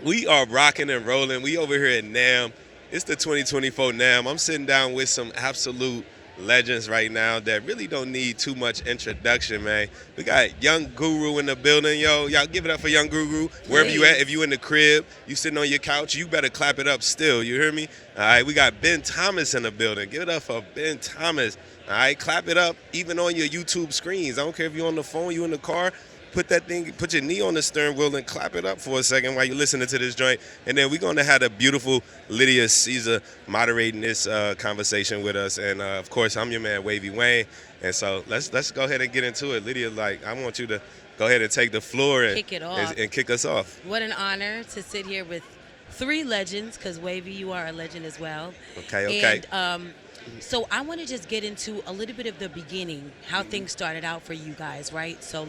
We are rocking and rolling. We over here at NAM. It's the 2024 NAM. I'm sitting down with some absolute legends right now that really don't need too much introduction, man. We got Young Guru in the building, yo. Y'all give it up for Young Guru. Wherever you at, if you in the crib, you sitting on your couch, you better clap it up still. You hear me? All right, we got Ben Thomas in the building. Give it up for Ben Thomas. All right, clap it up even on your YouTube screens. I don't care if you're on the phone, you in the car. Put your knee on the steering wheel and clap it up for a second while you're listening to this joint. And then we're going to have the beautiful Lydia Caesar moderating this conversation with us. And, of course, I'm your man, Wavy Wayne. And so let's go ahead and get into it. Lydia, I want you to go ahead and take the floor and kick it off. And kick us off. What an honor to sit here with three legends, because Wavy, you are a legend as well. Okay. And, so I want to just get into a little bit of the beginning, how things started out for you guys, right? So,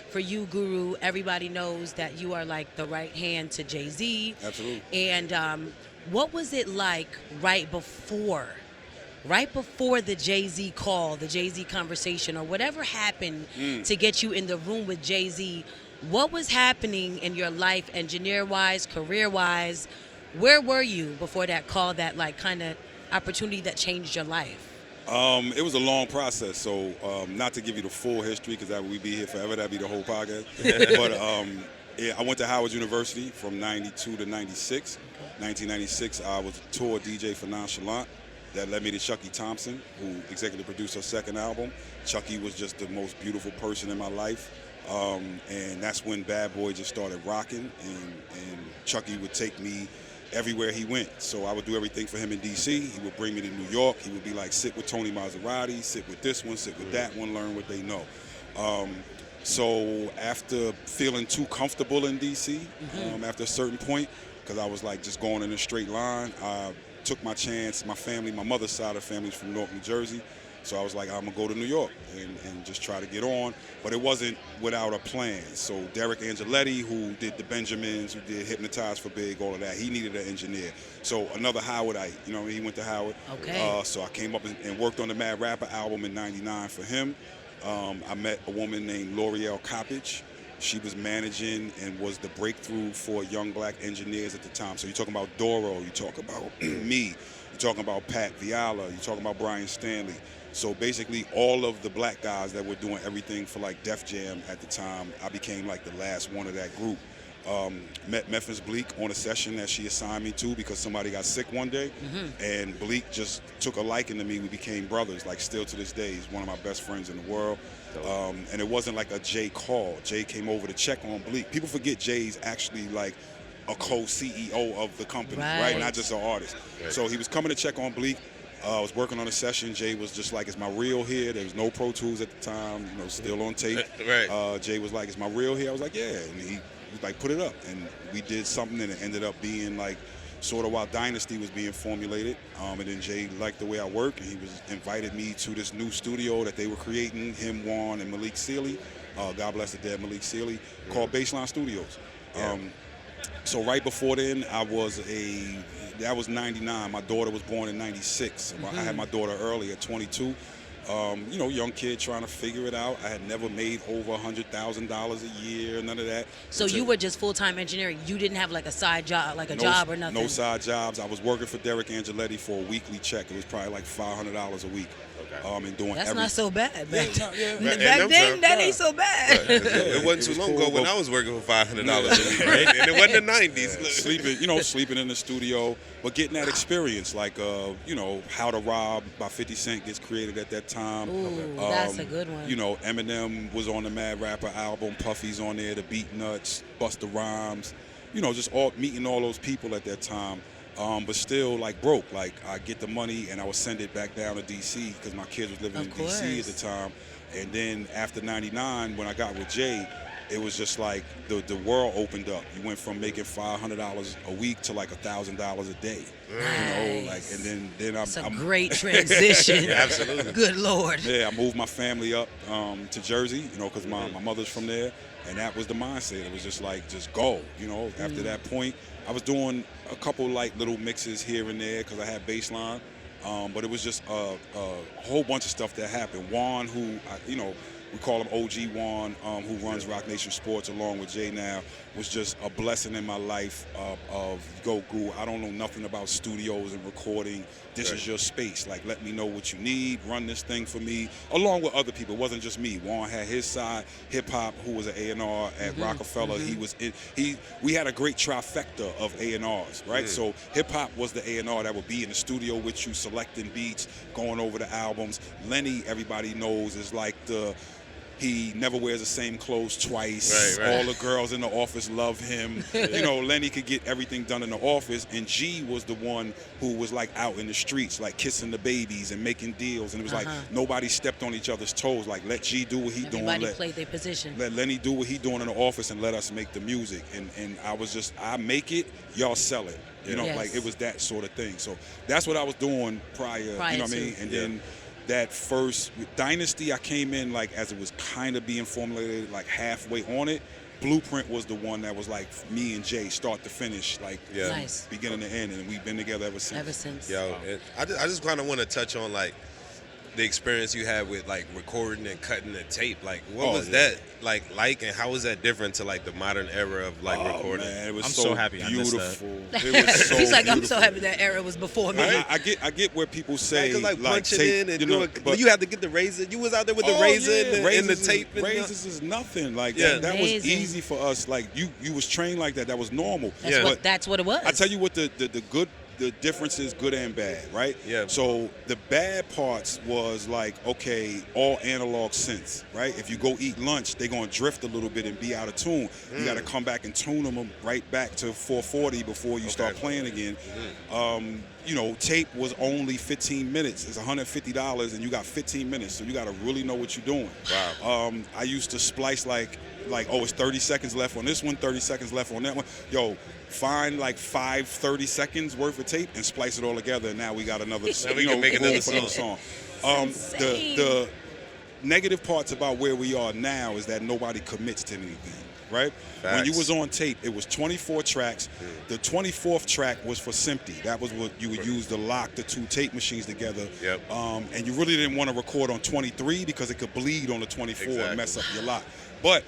for you, Guru, everybody knows that you are like the right hand to Jay-Z. Absolutely. And what was it like right before the Jay-Z call, the Jay-Z conversation, or whatever happened to get you in the room with Jay-Z? What was happening in your life, engineer-wise, career-wise? Where were you before that call, that kind of opportunity that changed your life? It was a long process, so not to give you the full history, because we'd be here forever. That'd be the whole podcast. But yeah, I went to Howard University from 92 to 96. 1996, I was a tour DJ for Nonchalant. That led me to Chucky Thompson, who executive produced her second album. Chucky was just the most beautiful person in my life. And that's when Bad Boy just started rocking, and Chucky would take me everywhere he went. So I would do everything for him in D.C. He would bring me to New York. He would be like, sit with Tony Maserati, sit with this one, sit with that one, learn what they know. So after feeling too comfortable in D.C., after a certain point, because I was like just going in a straight line, I took my chance. My family, my mother's side of the family is from Newark, New Jersey. So I was like, I'm going to go to New York and just try to get on. But it wasn't without a plan. So Derek Angeletti, who did the Benjamins, who did Hypnotize for Big, all of that, he needed an engineer. So another Howardite, he went to Howard. Okay. So I came up and worked on the Mad Rapper album in 99 for him. I met a woman named L'Oreal Coppage. She was managing and was the breakthrough for young black engineers at the time. So you're talking about Doro, you talk about me, you're talking about Pat Viala, you're talking about Brian Stanley. So basically all of the black guys that were doing everything for like Def Jam at the time, I became like the last one of that group. Met Memphis Bleak on a session that she assigned me to because somebody got sick one day, and Bleak just took a liking to me. We became brothers, like still to this day. He's one of my best friends in the world. And it wasn't like a Jay call. Jay came over to check on Bleak. People forget Jay's actually like a co-CEO of the company, right? Not just an artist. Right. So he was coming to check on Bleak. I was working on a session. Jay was just like, is my reel here? There was no Pro Tools at the time, still on tape. Right. Jay was like, is my reel here? I was like, yeah. And he was like, put it up. And we did something, and it ended up being like sort of while Dynasty was being formulated. And then Jay liked the way I work, and he invited me to this new studio that they were creating, him, Juan, and Malik Sealy. God bless the dead Malik Sealy, called Baseline Studios. Yeah. So right before then, that was 99. My daughter was born in 96. I had my daughter early at 22. Young kid trying to figure it out. I had never made over $100,000 a year, none of that. So you were just full-time engineering. You didn't have like a side job, like a job or nothing? No side jobs. I was working for Derek Angeletti for a weekly check. It was probably like $500 a week. And doing That's everything. not so bad. Back then, that ain't so bad. It wasn't too long ago when I was working for $500 a week, right? And it wasn't the 90s. Sleeping in the studio, but getting that experience, like, How to Rob by 50 Cent gets created at that time. Ooh, that's a good one. Eminem was on the Mad Rapper album, Puffy's on there, the Beat Nuts, Busta Rhymes, just meeting all those people at that time. But still, like, broke. Like, I get the money, and I would send it back down to D.C. because my kids was living in D.C. at the time. And then after 99, when I got with Jay, it was just like the world opened up. You went from making $500 a week to like $1,000 a day. Nice. And then It's a great transition. Yeah, absolutely. Good Lord. Yeah, I moved my family up to Jersey, because my mother's from there. And that was the mindset. It was just like, just go, After that point, I was doing a couple like little mixes here and there because I had Baseline. But it was just a whole bunch of stuff that happened. Juan, who, we call him OG Juan, who runs Rock Nation Sports along with Jay now, was just a blessing in my life of go Goo. I don't know nothing about studios and recording. This is your space. Like, let me know what you need. Run this thing for me, along with other people. It wasn't just me. Juan had his side. Hip Hop, who was an A&R at Rockefeller, we had a great trifecta of A&Rs, right? So Hip Hop was the A&R that would be in the studio with you, selecting beats, going over the albums. Lenny, everybody knows, is like he never wears the same clothes twice. All the girls in the office love him. You know, Lenny could get everything done in the office, and G was the one who was like out in the streets, like kissing the babies and making deals. And it was like nobody stepped on each other's toes. Like, let G do what he doing. Everybody played their position. Let Lenny do what he doing in the office, and let us make the music. And I was just, I make it, y'all sell it. You know, like it was that sort of thing. So that's what I was doing prior you know what I mean? And then that first Dynasty, I came in like as it was kind of being formulated, like halfway on it. Blueprint was the one that was like me and Jay, start to finish, like beginning to end, and we've been together ever since. Yo, I just kind of want to touch on like the experience you had with like recording and cutting the tape. Like, what was that like, and how was that different to like the modern era of like recording? Man, it was I'm so happy beautiful. I missed that. It was so He's like, beautiful. I'm so happy that era was before me. I get where people say like punch it tape, in and you do know, it, but you have to get the razor. You was out there with the razor and the tape. Razors is nothing. Like that was easy for us. Like you was trained like that. That was normal. That's what it was. I tell you what, the difference is good and bad, right? Yeah. So the bad parts was like, okay, all analog synths, right? If you go eat lunch, they're going to drift a little bit and be out of tune. You got to come back and tune them right back to 440 before you start playing again. You know, tape was only 15 minutes. It's $150, and you got 15 minutes, so you got to really know what you're doing. Wow. I used to splice like, oh, it's 30 seconds left on this one, 30 seconds left on that one. Yo, find like 30 seconds worth of tape and splice it all together, and now we got another, we can make another song. The negative parts about where we are now is that nobody commits to anything, right? Facts. When you was on tape, it was 24 tracks. The 24th track was for Simpty. That was what you would use to lock the two tape machines together. And you really didn't want to record on 23 because it could bleed on the 24 and mess up your lock. But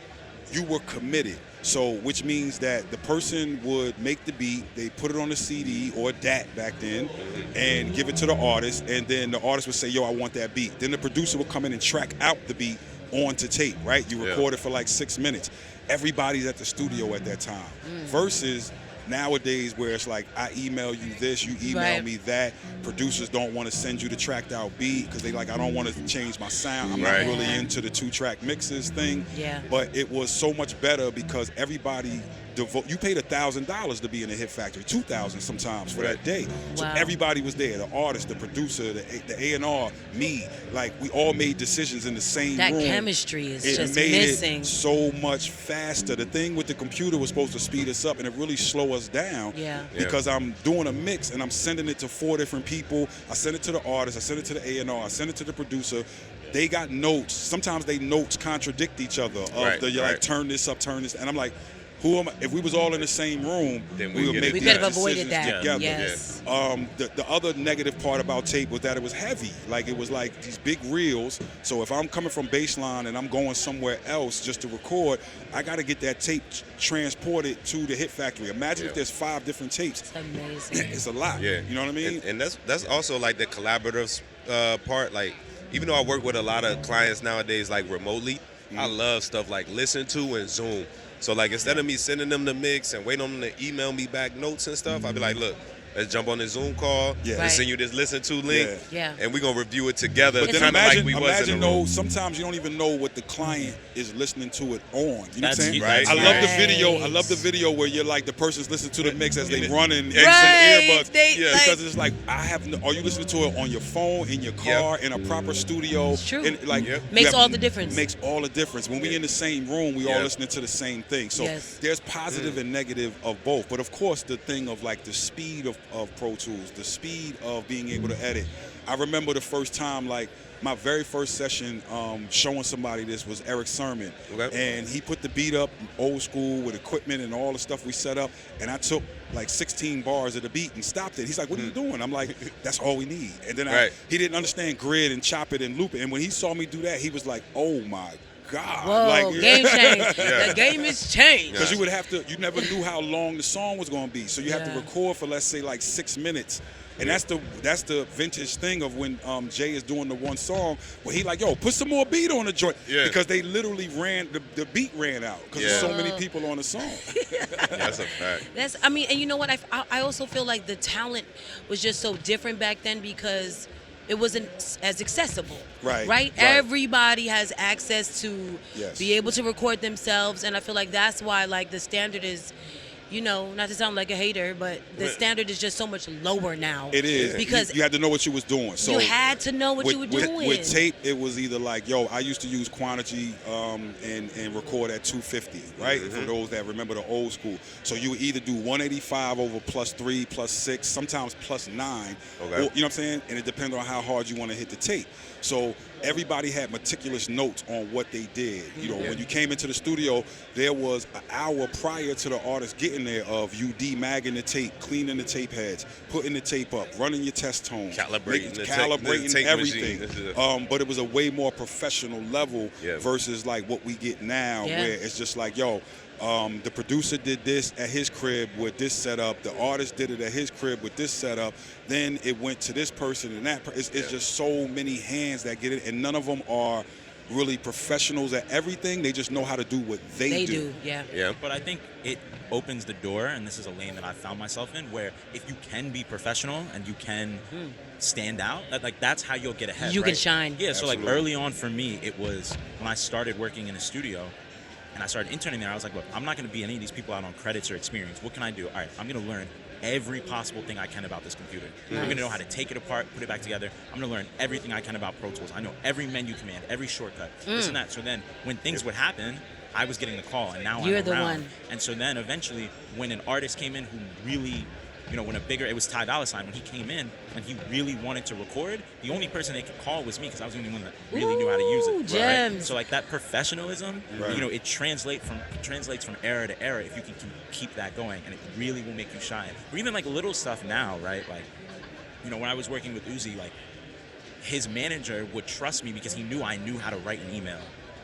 you were committed. So, which means that the person would make the beat, they put it on a CD or a DAT back then, and give it to the artist, and then the artist would say, yo, I want that beat. Then the producer would come in and track out the beat onto tape, right? You record it for like 6 minutes. Everybody's at the studio at that time. Versus nowadays where it's like, I email you this, you email me that. Producers don't want to send you the tracked out beat because they like, I don't want to change my sound. I'm not really into the 2-track mixes thing. But it was so much better because everybody you paid $1,000 to be in the Hit Factory, $2,000 sometimes for that day. So everybody was there, the artist, the producer, the A&R, me. Like, we all made decisions in the same room. That chemistry is just missing. It made it so much faster. The thing with the computer was supposed to speed us up and it really slow us down. Because I'm doing a mix and I'm sending it to 4 different people. I send it to the artist, I send it to the A&R, I send it to the producer. They got notes. Sometimes they notes contradict each other. Like, turn this up, turn this. And I'm like, who am I? If we was all in the same room, then we would make these decisions together. The other negative part about tape was that it was heavy. Like, it was like these big reels. So if I'm coming from baseline and I'm going somewhere else just to record, I got to get that tape transported to the Hit Factory. Imagine if there's 5 different tapes. It's amazing. It's a lot. You know what I mean? And that's also like the collaborative part. Like, even though I work with a lot of clients nowadays, like remotely, I love stuff like Listen To and Zoom. So, like, instead of me sending them the mix and waiting on them to email me back notes and stuff, I'd be like, look, let's jump on the Zoom call. Let's send you this Listen To link. And we're going to review it together. But then imagine, sometimes you don't even know what the client is listening to it on. You know what I'm saying? I love the video. I love the video where you're like, the person's listening to the mix as they run in some earbuds. Because it's like, are you listening to it on your phone, in your car, in a proper studio? It's true. And like, makes all the difference. Makes all the difference. When we in the same room, we all listening to the same thing. So there's positive and negative of both. But of course, the thing of like the speed of Pro Tools, the speed of being able to edit. I remember the first time, like, my very first session showing somebody this was Eric Sermon. And he put the beat up old school with equipment and all the stuff we set up, and I took like 16 bars of the beat and stopped it. He's like, what are you doing? I'm like, that's all we need. And then he didn't understand grid and chop it and loop it. And when he saw me do that, he was like, oh my God. Whoa, Like, game change. Yeah. The game is changed. Because you never knew how long the song was going to be. So you have to Yeah. record for, let's say, like 6 minutes. And that's the vintage thing of when Jay is doing the one song where he like, yo, put some more beat on the joint. Yeah. Because they literally the beat ran out because there's so many people on the song. That's a fact. And you know what? I also feel like the talent was just so different back then because it wasn't as accessible. Right? Everybody has access to be able to record themselves, and I feel like that's why like the standard is, you know, not to sound like a hater, but the standard is just so much lower now. It is. Because you had to know what you was doing. So you had to know what you were doing. With tape, it was either like, yo, I used to use Quantity and record at 250, right? For those that remember the old school. So you would either do 185 over +3, +6, sometimes +9. Okay. Or, you know what I'm saying? And it depends on how hard you want to hit the tape. So everybody had meticulous notes on what they did. You know, when you came into the studio, there was an hour prior to the artist getting there of you demagging the tape, cleaning the tape heads, putting the tape up, running your test tones, Calibrating calibrating the tape everything. machine. But it was a way more professional level versus like what we get now, where it's just like, yo, the producer did this at his crib with this setup. The artist did it at his crib with this setup. Then it went to this person and that. It's just so many hands that get it, and none of them are really professionals at everything. They just know how to do what they do. Yeah. But I think it opens the door, and this is a lane that I've found myself in, where if you can be professional and you can stand out, that's how you'll get ahead. You right? can shine. Yeah. Absolutely. So like early on for me, it was when I started working in a studio. And I started interning there. I was like, look, I'm not going to be any of these people out on credits or experience. What can I do? All right, I'm going to learn every possible thing I can about this computer. I'm going to know how to take it apart, put it back together. I'm going to learn everything I can about Pro Tools. I know every menu command, every shortcut, this and that. So then when things would happen, I was getting the call, and now You're I'm the around. one. And so then eventually when an artist came in who really, you know, it was Ty Dolla $ign. When he came in and he really wanted to record, the only person they could call was me because I was the only one that really knew how to use it. Gems. So like that professionalism, you know, it translates from era to era if you can keep that going, and it really will make you shine. Or even like little stuff now, right? Like, you know, when I was working with Uzi, like his manager would trust me because he knew I knew how to write an email.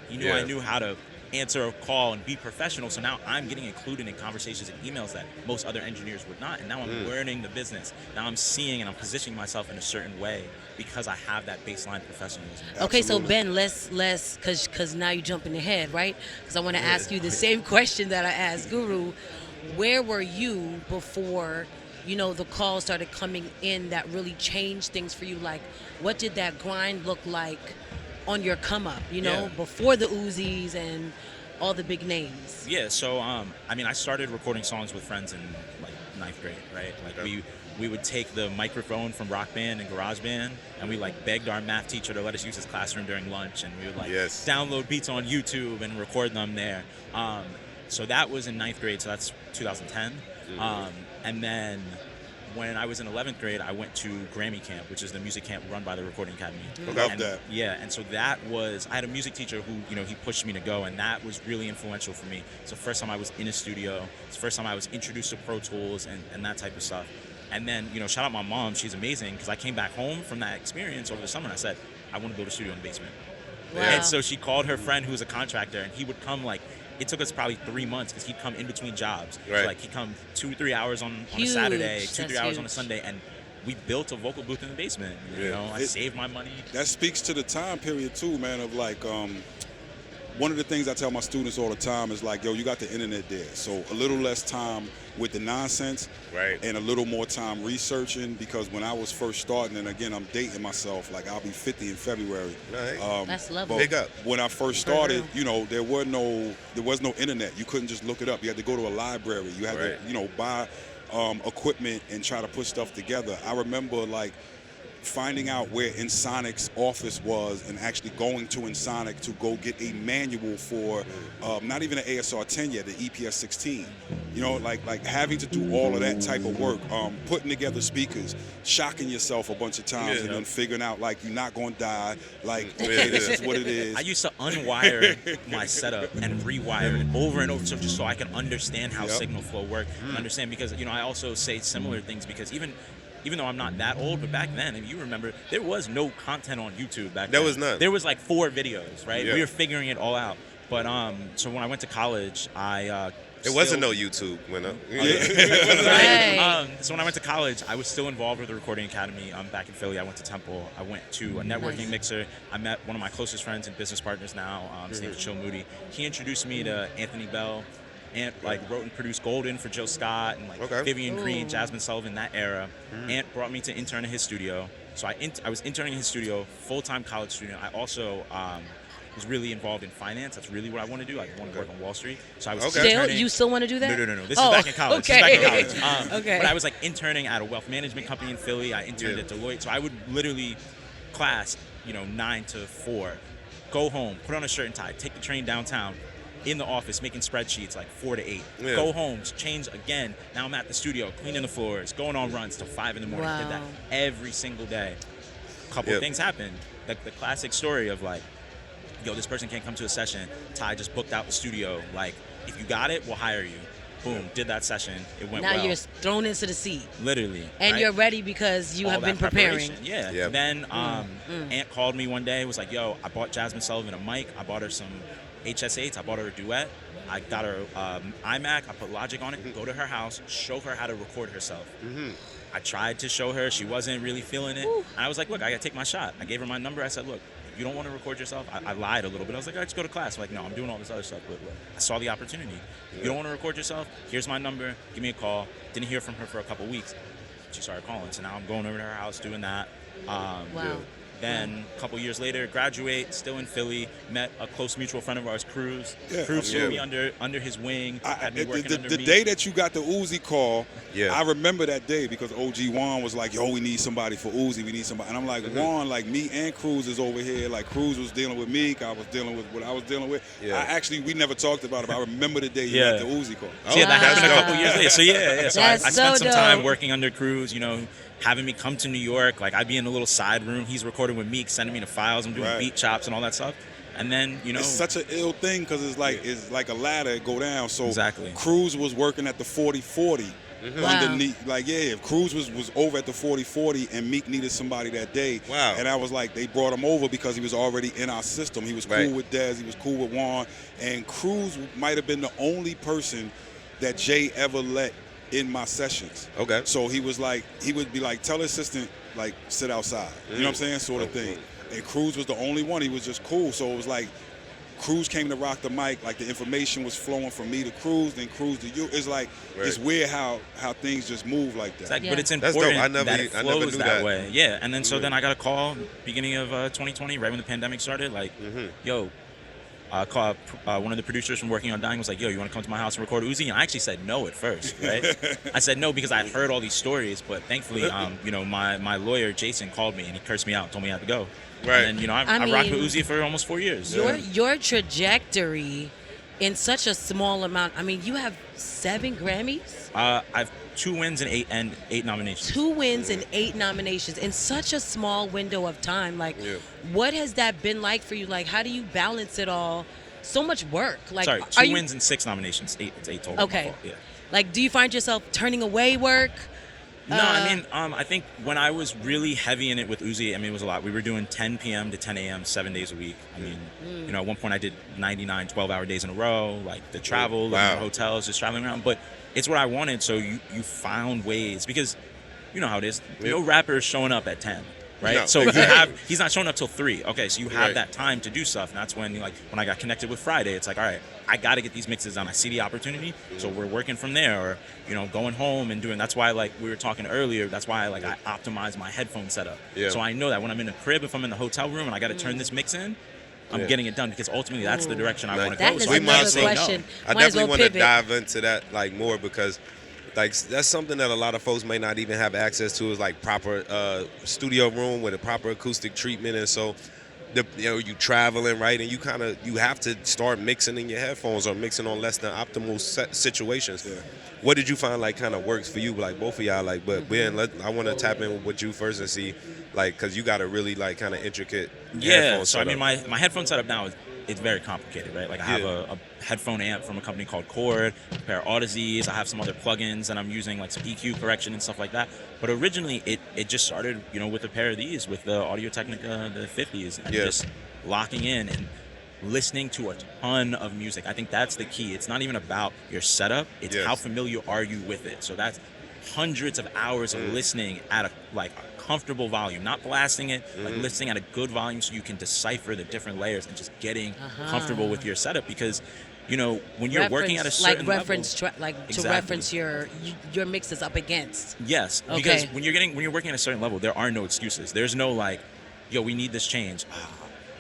He knew I knew how to answer a call and be professional. So now I'm getting included in conversations and emails that most other engineers would not. And now I'm learning the business. Now I'm seeing and I'm positioning myself in a certain way because I have that baseline professionalism. Okay, so Ben, let's because now you're jumping ahead, right? Because I want to ask you the same question that I asked Guru. Where were you before, you know, the calls started coming in that really changed things for you? Like, what did that grind look like on your come up, you know, before the Uzis and all the big names? Yeah, so I mean, I started recording songs with friends in like 9th grade, right? Like we would take the microphone from Rock Band and Garage Band, and we like begged our math teacher to let us use his classroom during lunch, and we would like download beats on YouTube and record them there. So that was in 9th grade, so that's 2010. And then when I was in 11th grade, I went to Grammy Camp, which is the music camp run by the Recording Academy. Love that. Yeah, and so that was, I had a music teacher who, you know, he pushed me to go, and that was really influential for me. It's the first time I was in a studio. It's the first time I was introduced to Pro Tools and that type of stuff. And then, you know, shout out my mom. She's amazing because I came back home from that experience over the summer and I said, I want to build a studio in the basement. Wow. And so she called her friend who was a contractor, and he would come like, it took us probably 3 months because he'd come in between jobs. Right. So like he'd come 2-3 hours on a Huge. Saturday, That's 2-3 hours on a huge. Sunday, and we built a vocal booth in the basement. You know, I saved my money. That speaks to the time period too, man, of like one of the things I tell my students all the time is like, yo, you got the internet there. So a little less time with the nonsense and a little more time researching, because when I was first starting, and again, I'm dating myself, like I'll be 50 in February. That's lovely. But Big up. when I first started, you know, there was no internet. You couldn't just look it up. You had to go to a library. You had to, you know, buy equipment and try to put stuff together. I remember like finding out where Insonic's office was and actually going to Insonic to go get a manual for not even an ASR 10 yet, the EPS 16. You know, like having to do all of that type of work, putting together speakers, shocking yourself a bunch of times, and then figuring out like you're not going to die. Like, okay, this is what it is. I used to unwire my setup and rewire it over and over, just so I can understand how signal flow worked and understand, because, you know, I also say similar things because even even though I'm not that old, but back then, if you remember, there was no content on YouTube back then. There was none. There was like 4 videos, right? Yeah. We were figuring it all out. But so when I went to college, It wasn't no YouTube when Right. so when I went to college, I was still involved with the Recording Academy. Back in Philly, I went to Temple. I went to a networking mixer. I met one of my closest friends and business partners now. His name is Chill Moody. He introduced me to Anthony Bell. Ant wrote and produced Golden for Joe Scott and Vivian Green, Jazmine Sullivan, that era. Ant brought me to intern in his studio. So I was interning in his studio, full-time college student. I also was really involved in finance. That's really what I want to do. I want to work on Wall Street. So I was interning. You still want to do that? No. This is back in college. Okay. This is back in college. Okay. But I was like interning at a wealth management company in Philly. I interned at Deloitte. So I would literally class, 9 to 4, go home, put on a shirt and tie, take the train downtown, in the office making spreadsheets like 4 to 8. Yeah. Go home, change again. Now I'm at the studio cleaning the floors, going on runs till 5 in the morning. Wow. Did that every single day. A couple of things happened. The classic story of like, yo, this person can't come to a session. Ty just booked out the studio. Like, if you got it, we'll hire you. Boom, did that session. It went Now well. you're thrown into the seat. Literally. And right? you're ready because you All have been that preparing. preparation. Yeah. Yeah. Then Ant called me one day, was like, yo, I bought Jazmine Sullivan a mic. I bought her some HS8s. I bought her a duet. I got her iMac. I put Logic on it. Go to her house, show her how to record herself. I tried to show her. She wasn't really feeling it. And I was like, look, I got to take my shot. I gave her my number. I said, look, you don't want to record yourself? I lied a little bit. I was like, all right, just go to class. I'm like, no, I'm doing all this other stuff. But I saw the opportunity. You don't want to record yourself? Here's my number. Give me a call. Didn't hear from her for a couple weeks. She started calling. So now I'm going over to her house doing that. Wow. Then a couple years later, graduate, still in Philly, met a close mutual friend of ours, Cruz. Yeah. Cruz threw me under his wing, had me working under the me. day that you got the Uzi call, Yeah. I remember that day because OG Juan was like, yo, we need somebody for Uzi. We need somebody. And I'm like, Juan, like me and Cruz is over here. Like Cruz was dealing with me. I was dealing with what I was dealing with. Yeah. We never talked about it, but I remember the day you got the Uzi call. So yeah, that Wow. happened a couple years later. So yeah. So I That's spent so some time dope. working under Cruz, having me come to New York. Like I'd be in a little side room. He's recording with Meek, sending me the files. I'm doing Right. beat chops and all that stuff. And then, It's such an ill thing because it's like a ladder go down. So Exactly. Cruz was working at the 40-40. Wow. Underneath, if Cruz was over at the 40-40 and Meek needed somebody that day. Wow. And I was like, they brought him over because he was already in our system. He was cool Right. with Dez, he was cool with Juan, and Cruz might have been the only person that Jay ever let in my sessions. Okay. So he would be like, tell the assistant, like, sit outside. You know what I'm saying? Sort of thing. And Cruz was the only one. He was just cool. So it was like, Cruz came to rock the mic, like the information was flowing from me to Cruz, then Cruz to you. It's like, it's weird how things just move like that. Exactly. But it's That's important dope. I never that it knew flows that that. way. Yeah. And then then I got a call beginning of 2020, right when the pandemic started. Like, yo, called one of the producers from Working on Dying was like, yo, you want to come to my house and record Uzi? And I actually said no at first, right? I said no because I had heard all these stories, but thankfully, my lawyer, Jason, called me and he cursed me out, told me I had to go. Right. And then, I rocked with Uzi for almost 4 years. Your trajectory in such a small amount. I mean, you have 7 Grammys? I've 2 wins and 8 nominations. 2 wins and 8 nominations in such a small window of time. Like, what has that been like for you? Like, how do you balance it all? So much work. Like, Sorry, are 2 you, wins and 6 nominations. It's 8 total. Okay. My fault, yeah. Like, do you find yourself turning away work? No, I mean, I think when I was really heavy in it with Uzi, I mean, it was a lot. We were doing 10 p.m. to 10 a.m. 7 days a week. I mean, at one point I did 99 12-hour days in a row, like the travel, living in hotels, just traveling around. But it's what I wanted, so you found ways. Because you know how it is. No rapper is showing up at 10. Right, No. so he's not showing up till 3. Okay, so you have that time to do stuff, and that's when when I got connected with Friday, it's like, all right, I got to get these mixes on. I see the opportunity, so we're working from there, or going home and doing. That's why, like we were talking earlier, that's why I optimize my headphone setup. Yeah. So I know that when I'm in a crib, if I'm in the hotel room and I got to turn this mix in, I'm getting it done because ultimately that's the direction I want to That go. is So I another can't say question. no. I Might as definitely well want to pivot. dive into that more because that's something that a lot of folks may not even have access to is like proper studio room with a proper acoustic treatment. And so you traveling, right, and you have to start mixing in your headphones or mixing on less than optimal situations. What did you find kind of works for you, like both of y'all? But Ben, I want to tap in with you first and see, because you got a really kind of intricate headphone So I setup. mean, my headphone setup now is it's very complicated, right? Like I have a headphone amp from a company called Chord, a pair of Audazes. I have some other plugins and I'm using like some EQ correction and stuff like that. But originally it just started, you know, with a pair of these, with the Audio-Technica, the 50s, and just locking in and listening to a ton of music. I think that's the key. It's not even about your setup. It's how familiar are you with it. So that's hundreds of hours of listening at a comfortable volume, not blasting it, like listening at a good volume so you can decipher the different layers and just getting comfortable with your setup. Because, you know, when you're working at a certain level, to reference your mixes up against. Yes, because when you're working at a certain level, there are no excuses. There's no like, yo, we need this change.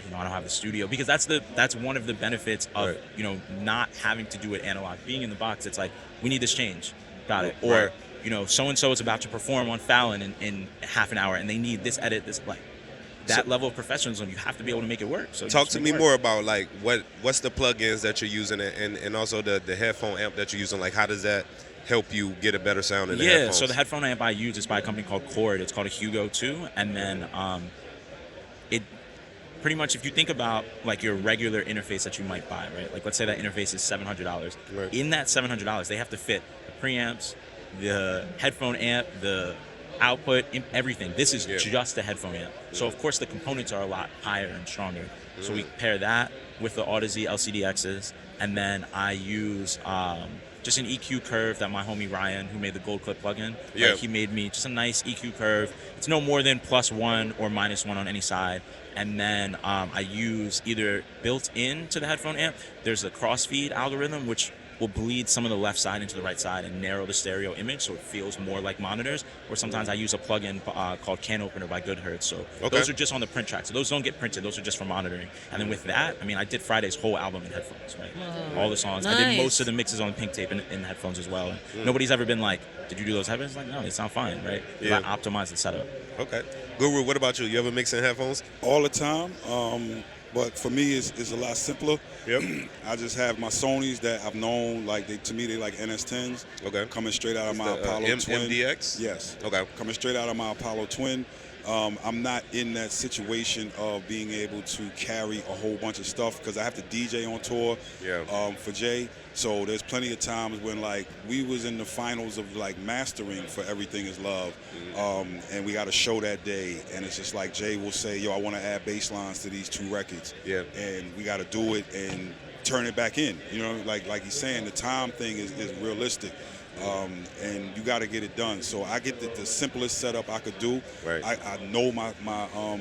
You know, I don't have the studio, because that's one of the benefits of you know, not having to do it analog. Being in the box, it's like, we need this change, got it. Or you know, so and so is about to perform on Fallon in half an hour, and they need this edit, this like that level of professionalism. You have to be able to make it work. So talk to me more about like what's the plugins that you're using, and also the headphone amp that you're using. Like, how does that help you get a better sound in the headphones? So the headphone amp I use is by a company called Chord. It's called a Hugo 2, and then it pretty much, if you think about like your regular interface that you might buy, right? Like, let's say that interface is $700. Right. In that $700, they have to fit the preamps, the headphone amp, the output, everything. This is just a headphone amp. So of course the components are a lot higher and stronger. So we pair that with the Audazee LCDXs, and then I use just an EQ curve that my homie Ryan, who made the Gold Clip plugin, he made me just a nice EQ curve. It's no more than +1 or -1 on any side. And then I use either built into the headphone amp, there's a crossfeed algorithm which will bleed some of the left side into the right side and narrow the stereo image so it feels more like monitors. Or sometimes I use a plugin called Can Opener by Goodhertz. So those are just on the print track. So those don't get printed. Those are just for monitoring. And then with that, I mean, I did Friday's whole album in headphones, right? All the songs. Nice. I did most of the mixes on Pink Tape in headphones as well. And nobody's ever been like, did you do those headphones? Like, no, they sound fine, right? I optimize the setup. Okay. Guru, what about you? You ever mix in headphones? All the time. But for me, it's a lot simpler. Yep. I just have my Sonys that I've known, like to me, they like NS10s. Okay. Coming straight out of my Apollo Twin. MDX? Yes. Okay. Coming straight out of my Apollo Twin. I'm not in that situation of being able to carry a whole bunch of stuff because I have to DJ on tour for Jay. So there's plenty of times when like we was in the finals of like mastering for Everything Is Love, and we got a show that day, and it's just like Jay will say, yo, I want to add bass lines to these 2 records, and we got to do it and turn it back in. You know, like he's saying, the time thing is realistic. And you got to get it done. So I get the simplest setup I could do. Right. I know my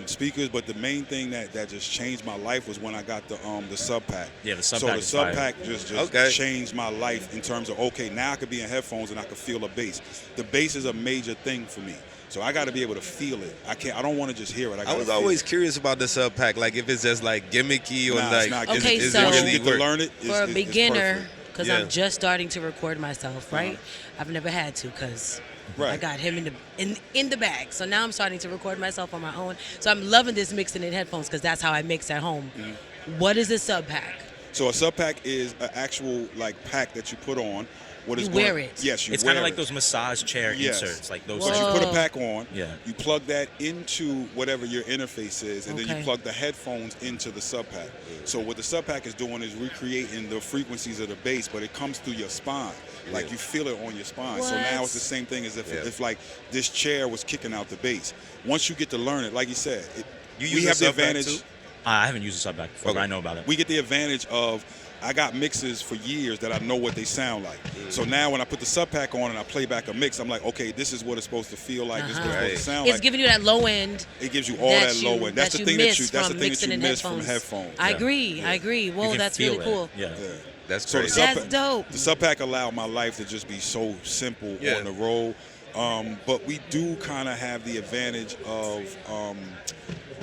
speakers, but the main thing that just changed my life was when I got the Subpac. Yeah, the Subpac. So the Subpac just Okay. changed my life in terms of, okay, now I could be in headphones and I could feel the bass. The bass is a major thing for me. So I got to be able to feel it. I don't want to just hear it. I was always curious about the Subpac, like if it's just like gimmicky or it's not is gimmicky. Okay, so once you get to learn it, for a beginner, because Yeah. I'm just starting to record myself, right? I've never had to because I got him in the bag. So now I'm starting to record myself on my own. So I'm loving this mixing in headphones because that's how I mix at home. What is a Subpac? So a Subpac is an actual like pack that you put on. You wear it. Yes, you It's wear kind of it. like those massage chair Yes. inserts, like those. So you put a pack on, Yeah. you plug that into whatever your interface is, and then Okay. you plug the headphones into the Subpac. So what the Subpac is doing is recreating the frequencies of the bass, but it comes through your spine. Like you feel it on your spine. So now it's the same thing as if like this chair was kicking out the bass. Once you get to learn it, like you said, You we use have a the Subpac advantage. too? I haven't used a Subpac before, but I know about it. We get the advantage of I got mixes for years that I know what they sound like. So now when I put the Subpac on and I play back a mix, I'm like, okay, this is what it's supposed to feel like. This is what it's supposed to sound It's like. giving you that low end. It gives you all that low end. That's the thing that you miss from headphones. I agree. Whoa, can that's feel really cool. Yeah. That's So crazy. That's dope. The Subpac allowed my life to just be so simple on the road. But we do kind of have the advantage of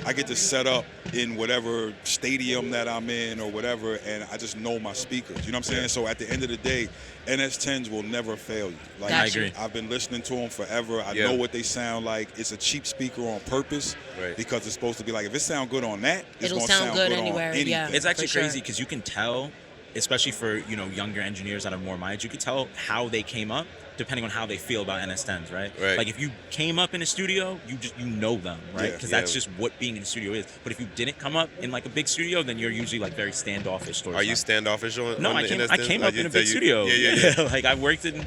I get to set up in whatever stadium that I'm in or whatever, and I just know my speakers. You know what I'm saying? So at the end of the day, NS10s will never fail you. Like Gotcha. I agree. I've been listening to them forever. I know what they sound like. It's a cheap speaker on purpose because it's supposed to be like, if it sounds good on that, it's It'll going to sound sound good good anywhere, on anything. yeah. It's actually For sure. crazy because you can tell, especially for younger engineers that have more mileage, you can tell how they came up depending on how they feel about NS10s, right? Right. Like if you came up in a studio, you know them, right? Yeah. Because that's just what being in a studio is. But if you didn't come up in like a big studio, then you're usually like very standoffish towards Are you them. standoffish on? No, on I the came NS10s? up in a big studio. Yeah. Like I worked in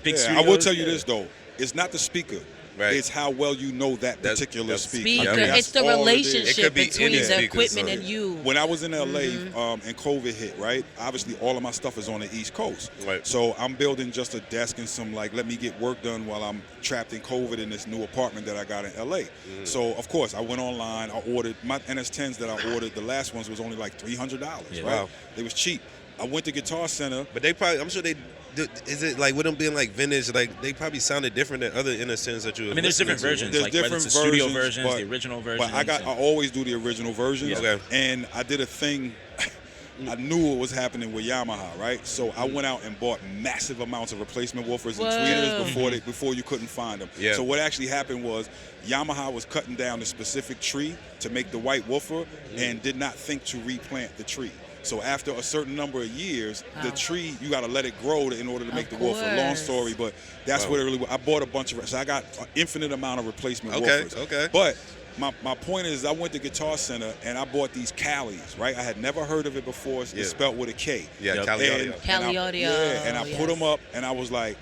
big Yeah, studios. I will tell you this though, it's not the speaker. Right. It's how well you know that That's- particular that's- speaker. Speaker. Okay. It's the That's all it is. It relationship could be between any the speaker, equipment so- and you. When I was in LA and COVID hit, right? Obviously, all of my stuff is on the East Coast. Right. So I'm building just a desk and some let me get work done while I'm trapped in COVID in this new apartment that I got in LA. So of course I went online. I ordered my NS10s that I ordered. The last ones was only like $300. Yeah. Right? Wow. They was cheap. I went to Guitar Center. But they probably, I'm sure they. Is it like with them being like vintage? Like they probably sounded different than other NS10s that you. I mean, there's different versions. There's like different whether it's the studio versions, versions, but- the original versions. But I always do the original versions. Yeah. Okay. And I did a thing. I knew what was happening with Yamaha, right? So I went out and bought massive amounts of replacement woofers and Whoa. tweeters before you couldn't find them. Yeah. So what actually happened was Yamaha was cutting down a specific tree to make the white woofer and did not think to replant the tree. So after a certain number of years, the Wow. tree, you got to let it grow in order to make the woofer. Long course. story, but that's Wow. what it really was. I bought a bunch of, so I got an infinite amount of replacement Okay, woofers. okay. But my point is, I went to Guitar Center and I bought these Callies, right? I had never heard of it before. It's Yeah. spelled with a K. Yeah, Yep. Cali And- Audio. Cali and I- Audio, Yeah, and I yes. put them up and I was like,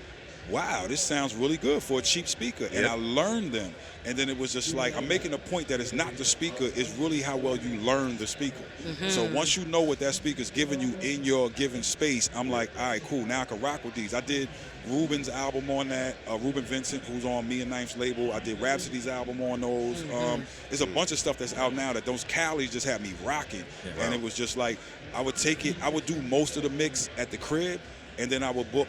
wow, this sounds really good for a cheap speaker. And Yep. I learned them. And then it was just like, I'm making a point that it's not the speaker, it's really how well you learn the speaker. So once you know what that speaker's giving you in your given space, I'm like, all right, cool, now I can rock with these. I did Ruben's album on that, Ruben Vincent, who's on Me and Ninth's label. I did Rhapsody's album on those. There's a bunch of stuff that's out now that those Callies just had me rocking. And it was just like, I would take it, I would do most of the mix at the crib, and then I would book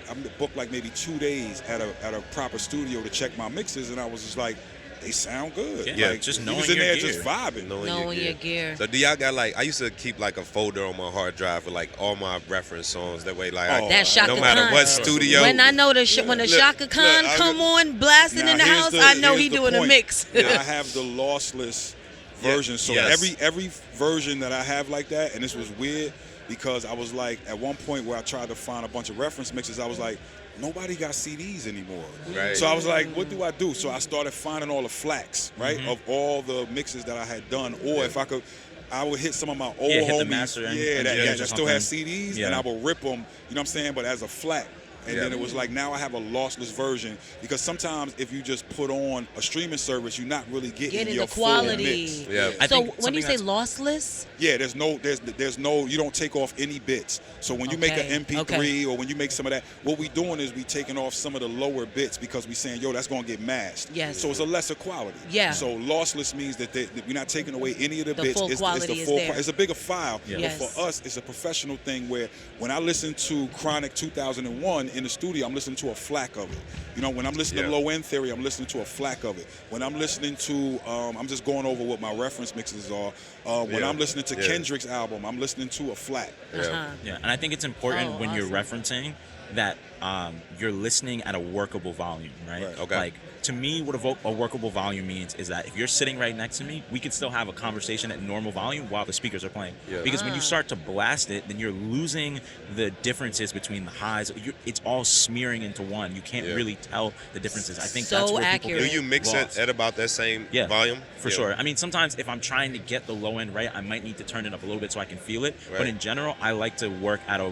like maybe 2 days at a proper studio to check my mixes, and I was just like, they sound good. Yeah, like, just you knowing was in your there gear. just vibing. Knowing your gear. So do y'all got like? I used to keep like a folder on my hard drive with like all my reference songs. That way, like Oh, That Shaka no matter Khan. what studio. When I know when the Look, Shaka Khan look, come on blasting Now, in the here's house, I know here's he the doing a point. mix. I have the lossless version. So Yes. every version that I have like that, and this was weird because I was like, at one point where I tried to find a bunch of reference mixes, I was like, nobody got CDs anymore. Right. So I was like, what do I do? So I started finding all the flacks, right, of all the mixes that I had done. Or if I could, I would hit some of my old Yeah, hit the homies, master that engineers or still had something. CDs, Yeah. and I would rip them, you know what I'm saying, but as a flat. And Yeah. then it was like, now I have a lossless version, because sometimes if you just put on a streaming service, you're not really getting your the full quality. mix. Yeah. I So think when you say something lossless, Yeah, there's no, you don't take off any bits. So when you make Okay, an MP3 okay. or when you make some of that, what we doing is we taking off some of the lower bits because we saying, yo, that's gonna get masked. Yes. So it's a lesser quality. Yeah. So lossless means that we're not taking away any of the bits. full quality is there. It's a bigger file. Yeah. But Yes. for us, it's a professional thing where when I listen to Chronic 2001 in the studio, I'm listening to a FLAC of it. You know, when I'm listening to Yeah. Low End Theory, I'm listening to a FLAC of it. When I'm listening to, I'm just going over what my reference mixes are. When Yeah. I'm listening to Yeah. Kendrick's album, I'm listening to a FLAC. Yeah, and I think it's important Oh, when you're awesome. referencing that you're listening at a workable volume, right? Right. Okay. Like, to me, what a workable volume means is that if you're sitting right next to me, we could still have a conversation at normal volume while the speakers are playing. Yeah. Because when you start to blast it, then you're losing the differences between the highs. It's all smearing into one. You can't Yeah. really tell the differences. I think So that's where accurate. people Do get you mix lost. it at about that same Yeah, volume? for Yeah. sure. I mean, sometimes if I'm trying to get the low end right, I might need to turn it up a little bit so I can feel it. But Right. in general, I like to work at a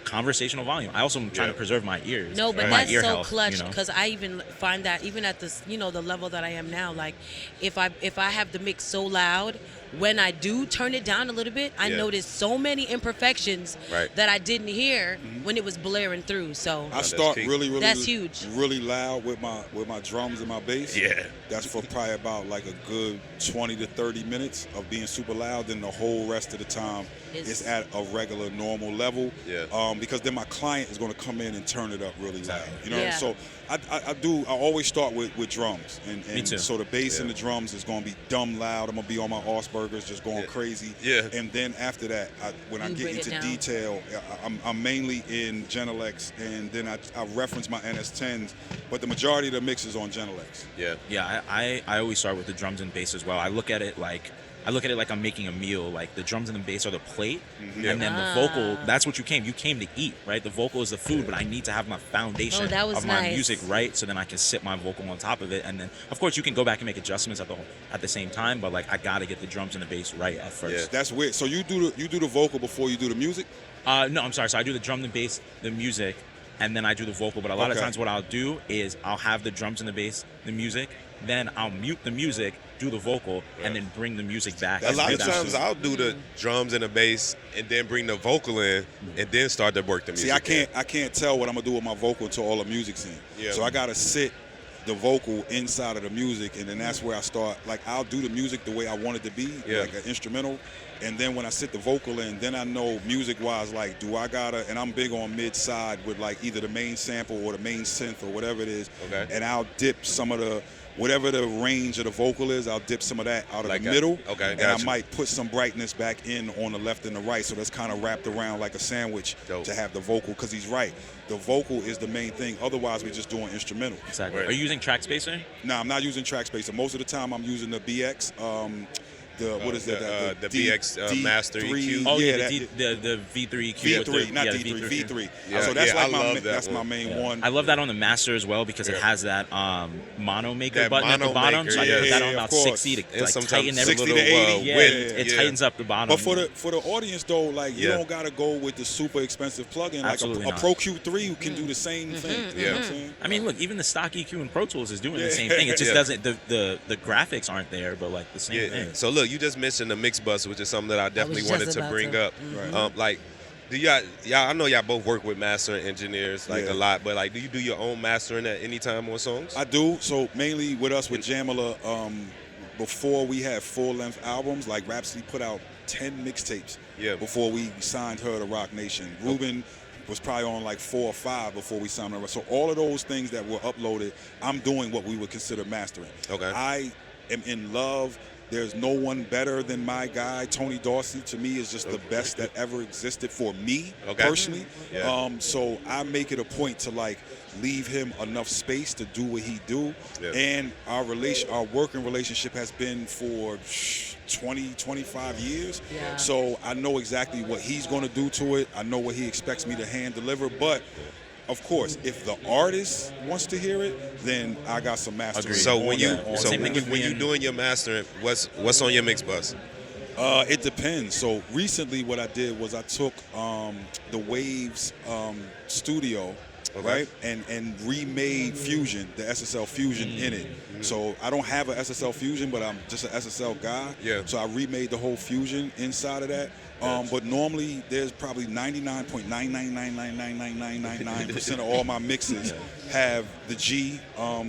conversational volume. I also am trying Yeah. to preserve my ears. no, but and my that's ear so health, clutch you know? because I even find that even at this, the level that I am now, like if I have the mix so loud, when I do turn it down a little bit, I Yeah. notice so many imperfections Right. that I didn't hear when it was blaring through. So I that's start key. That's huge. really loud with my drums and my bass. Yeah. That's for probably about like a good 20 to 30 minutes of being super loud. Then the whole rest of the time It's- it's at a regular normal level. Yeah. Because then my client is going to come in and turn it up really loud. You know. Yeah. So I always start with drums, and Me too. so the bass Yeah. and the drums is going to be dumb loud. I'm going to be on my Osbergers just going Yeah. crazy. Yeah. And then after that, when I You get bring it into down. detail, I'm mainly in Genelex, and then I reference my NS10s, but the majority of the mix is on Genelex. Yeah. Yeah, I always start with the drums and bass as well. I look at it like I look at it like I'm making a meal. Like the drums and the bass are the plate, Yeah. and then the vocal. That's what you came. You came to eat, right? The vocal is the food, but I need to have my foundation Oh, that was of my nice. music right, so then I can sit my vocal on top of it, and then of course you can go back and make adjustments at the same time. But like I gotta get the drums and the bass right at first. Yeah. That's weird. So you do the vocal before you do the music? No, I'm sorry. So I do the drum and bass, the music, and then I do the vocal. But a lot of Okay. times what I'll do is I'll have the drums and the bass, the music, then I'll mute the music, do the vocal, and then bring the music back. A lot of That's- times I'll do the drums and the bass and then bring the vocal in and then start to work the music. See, I can't tell what I'm gonna do with my vocal until all the music's in. Yeah. So I gotta sit the vocal inside of the music, and then that's where I start. Like I'll do the music the way I want it to be, Yeah. like an instrumental, and then when I sit the vocal in, then I know music-wise, like do I gotta? And I'm big on mid-side with like either the main sample or the main synth or whatever it is, Okay. and I'll dip some of the. Whatever the range of the vocal is, I'll dip some of that out of Like the a- middle, okay, and I gotcha. might put some brightness back in on the left and the right, so that's kind of wrapped around like a sandwich Dope. to have the vocal. Because he's right, the vocal is the main thing. Otherwise, we're just doing instrumental. Exactly. Right. Are you using track spacer? No, I'm not using track spacer. Most of the time, I'm using the BX. What is that? the BX, Master EQ. Oh yeah, that- the V3 EQ. with V3, the- not yeah, the D3, V3. Yeah, So that's yeah, like I my love that that's my one. main Yeah. one. I love that on the master as well because Yeah. it has that mono maker That button at the mono bottom. maker, So I yeah. put that Yeah, on of about course. 60 to And like sometimes tighten every 60 little. to 80, Yeah, yeah, it yeah. tightens up the bottom. But for the audience though, like you Yeah. don't gotta go with the super expensive plugin. Like Absolutely a not. Pro Q3 can do the same thing. You know what I'm saying? I mean, look, even the stock EQ in Pro Tools is doing Yeah. the same thing. It just Yeah. doesn't. The graphics aren't there, but like the same Yeah. thing. So look, you just mentioned the mix bus, which is something that I definitely just wanted to about bring to. up. Like, do y'all? I know y'all both work with mastering engineers like Yeah. a lot, but like, do you do your own mastering at any time on songs? I do. So mainly with us with Jamila, before we had full-length albums, like Rhapsody put out 10 mixtapes Yeah. before we signed her to Rock Nation. Ruben was probably on like 4 or 5 before we signed her. So all of those things that were uploaded, I'm doing what we would consider mastering. Okay. I am in love. There's no one better than my guy. Tony Dorsey, to me, is just the best that ever existed for me Okay. personally. Yeah. So I make it a point to like leave him enough space to do what he do. Yeah. And our working relationship has been for 20, 25 years. Yeah. So I know exactly what he's going to do to it. I know what he expects me to hand deliver. But of course, if the artist wants to hear it, then I got some mastering. Agreed. So on when you that, on so Same that. thing with when me you and- doing your mastering, what's on your mix bus? It depends. So recently, what I did was I took the Waves studio, Okay. right, and remade Fusion, the SSL Fusion in it. So I don't have a SSL Fusion, but I'm just an SSL guy. Yeah. So I remade the whole Fusion inside of that. But normally there's probably 99.9999999% of all my mixes have the G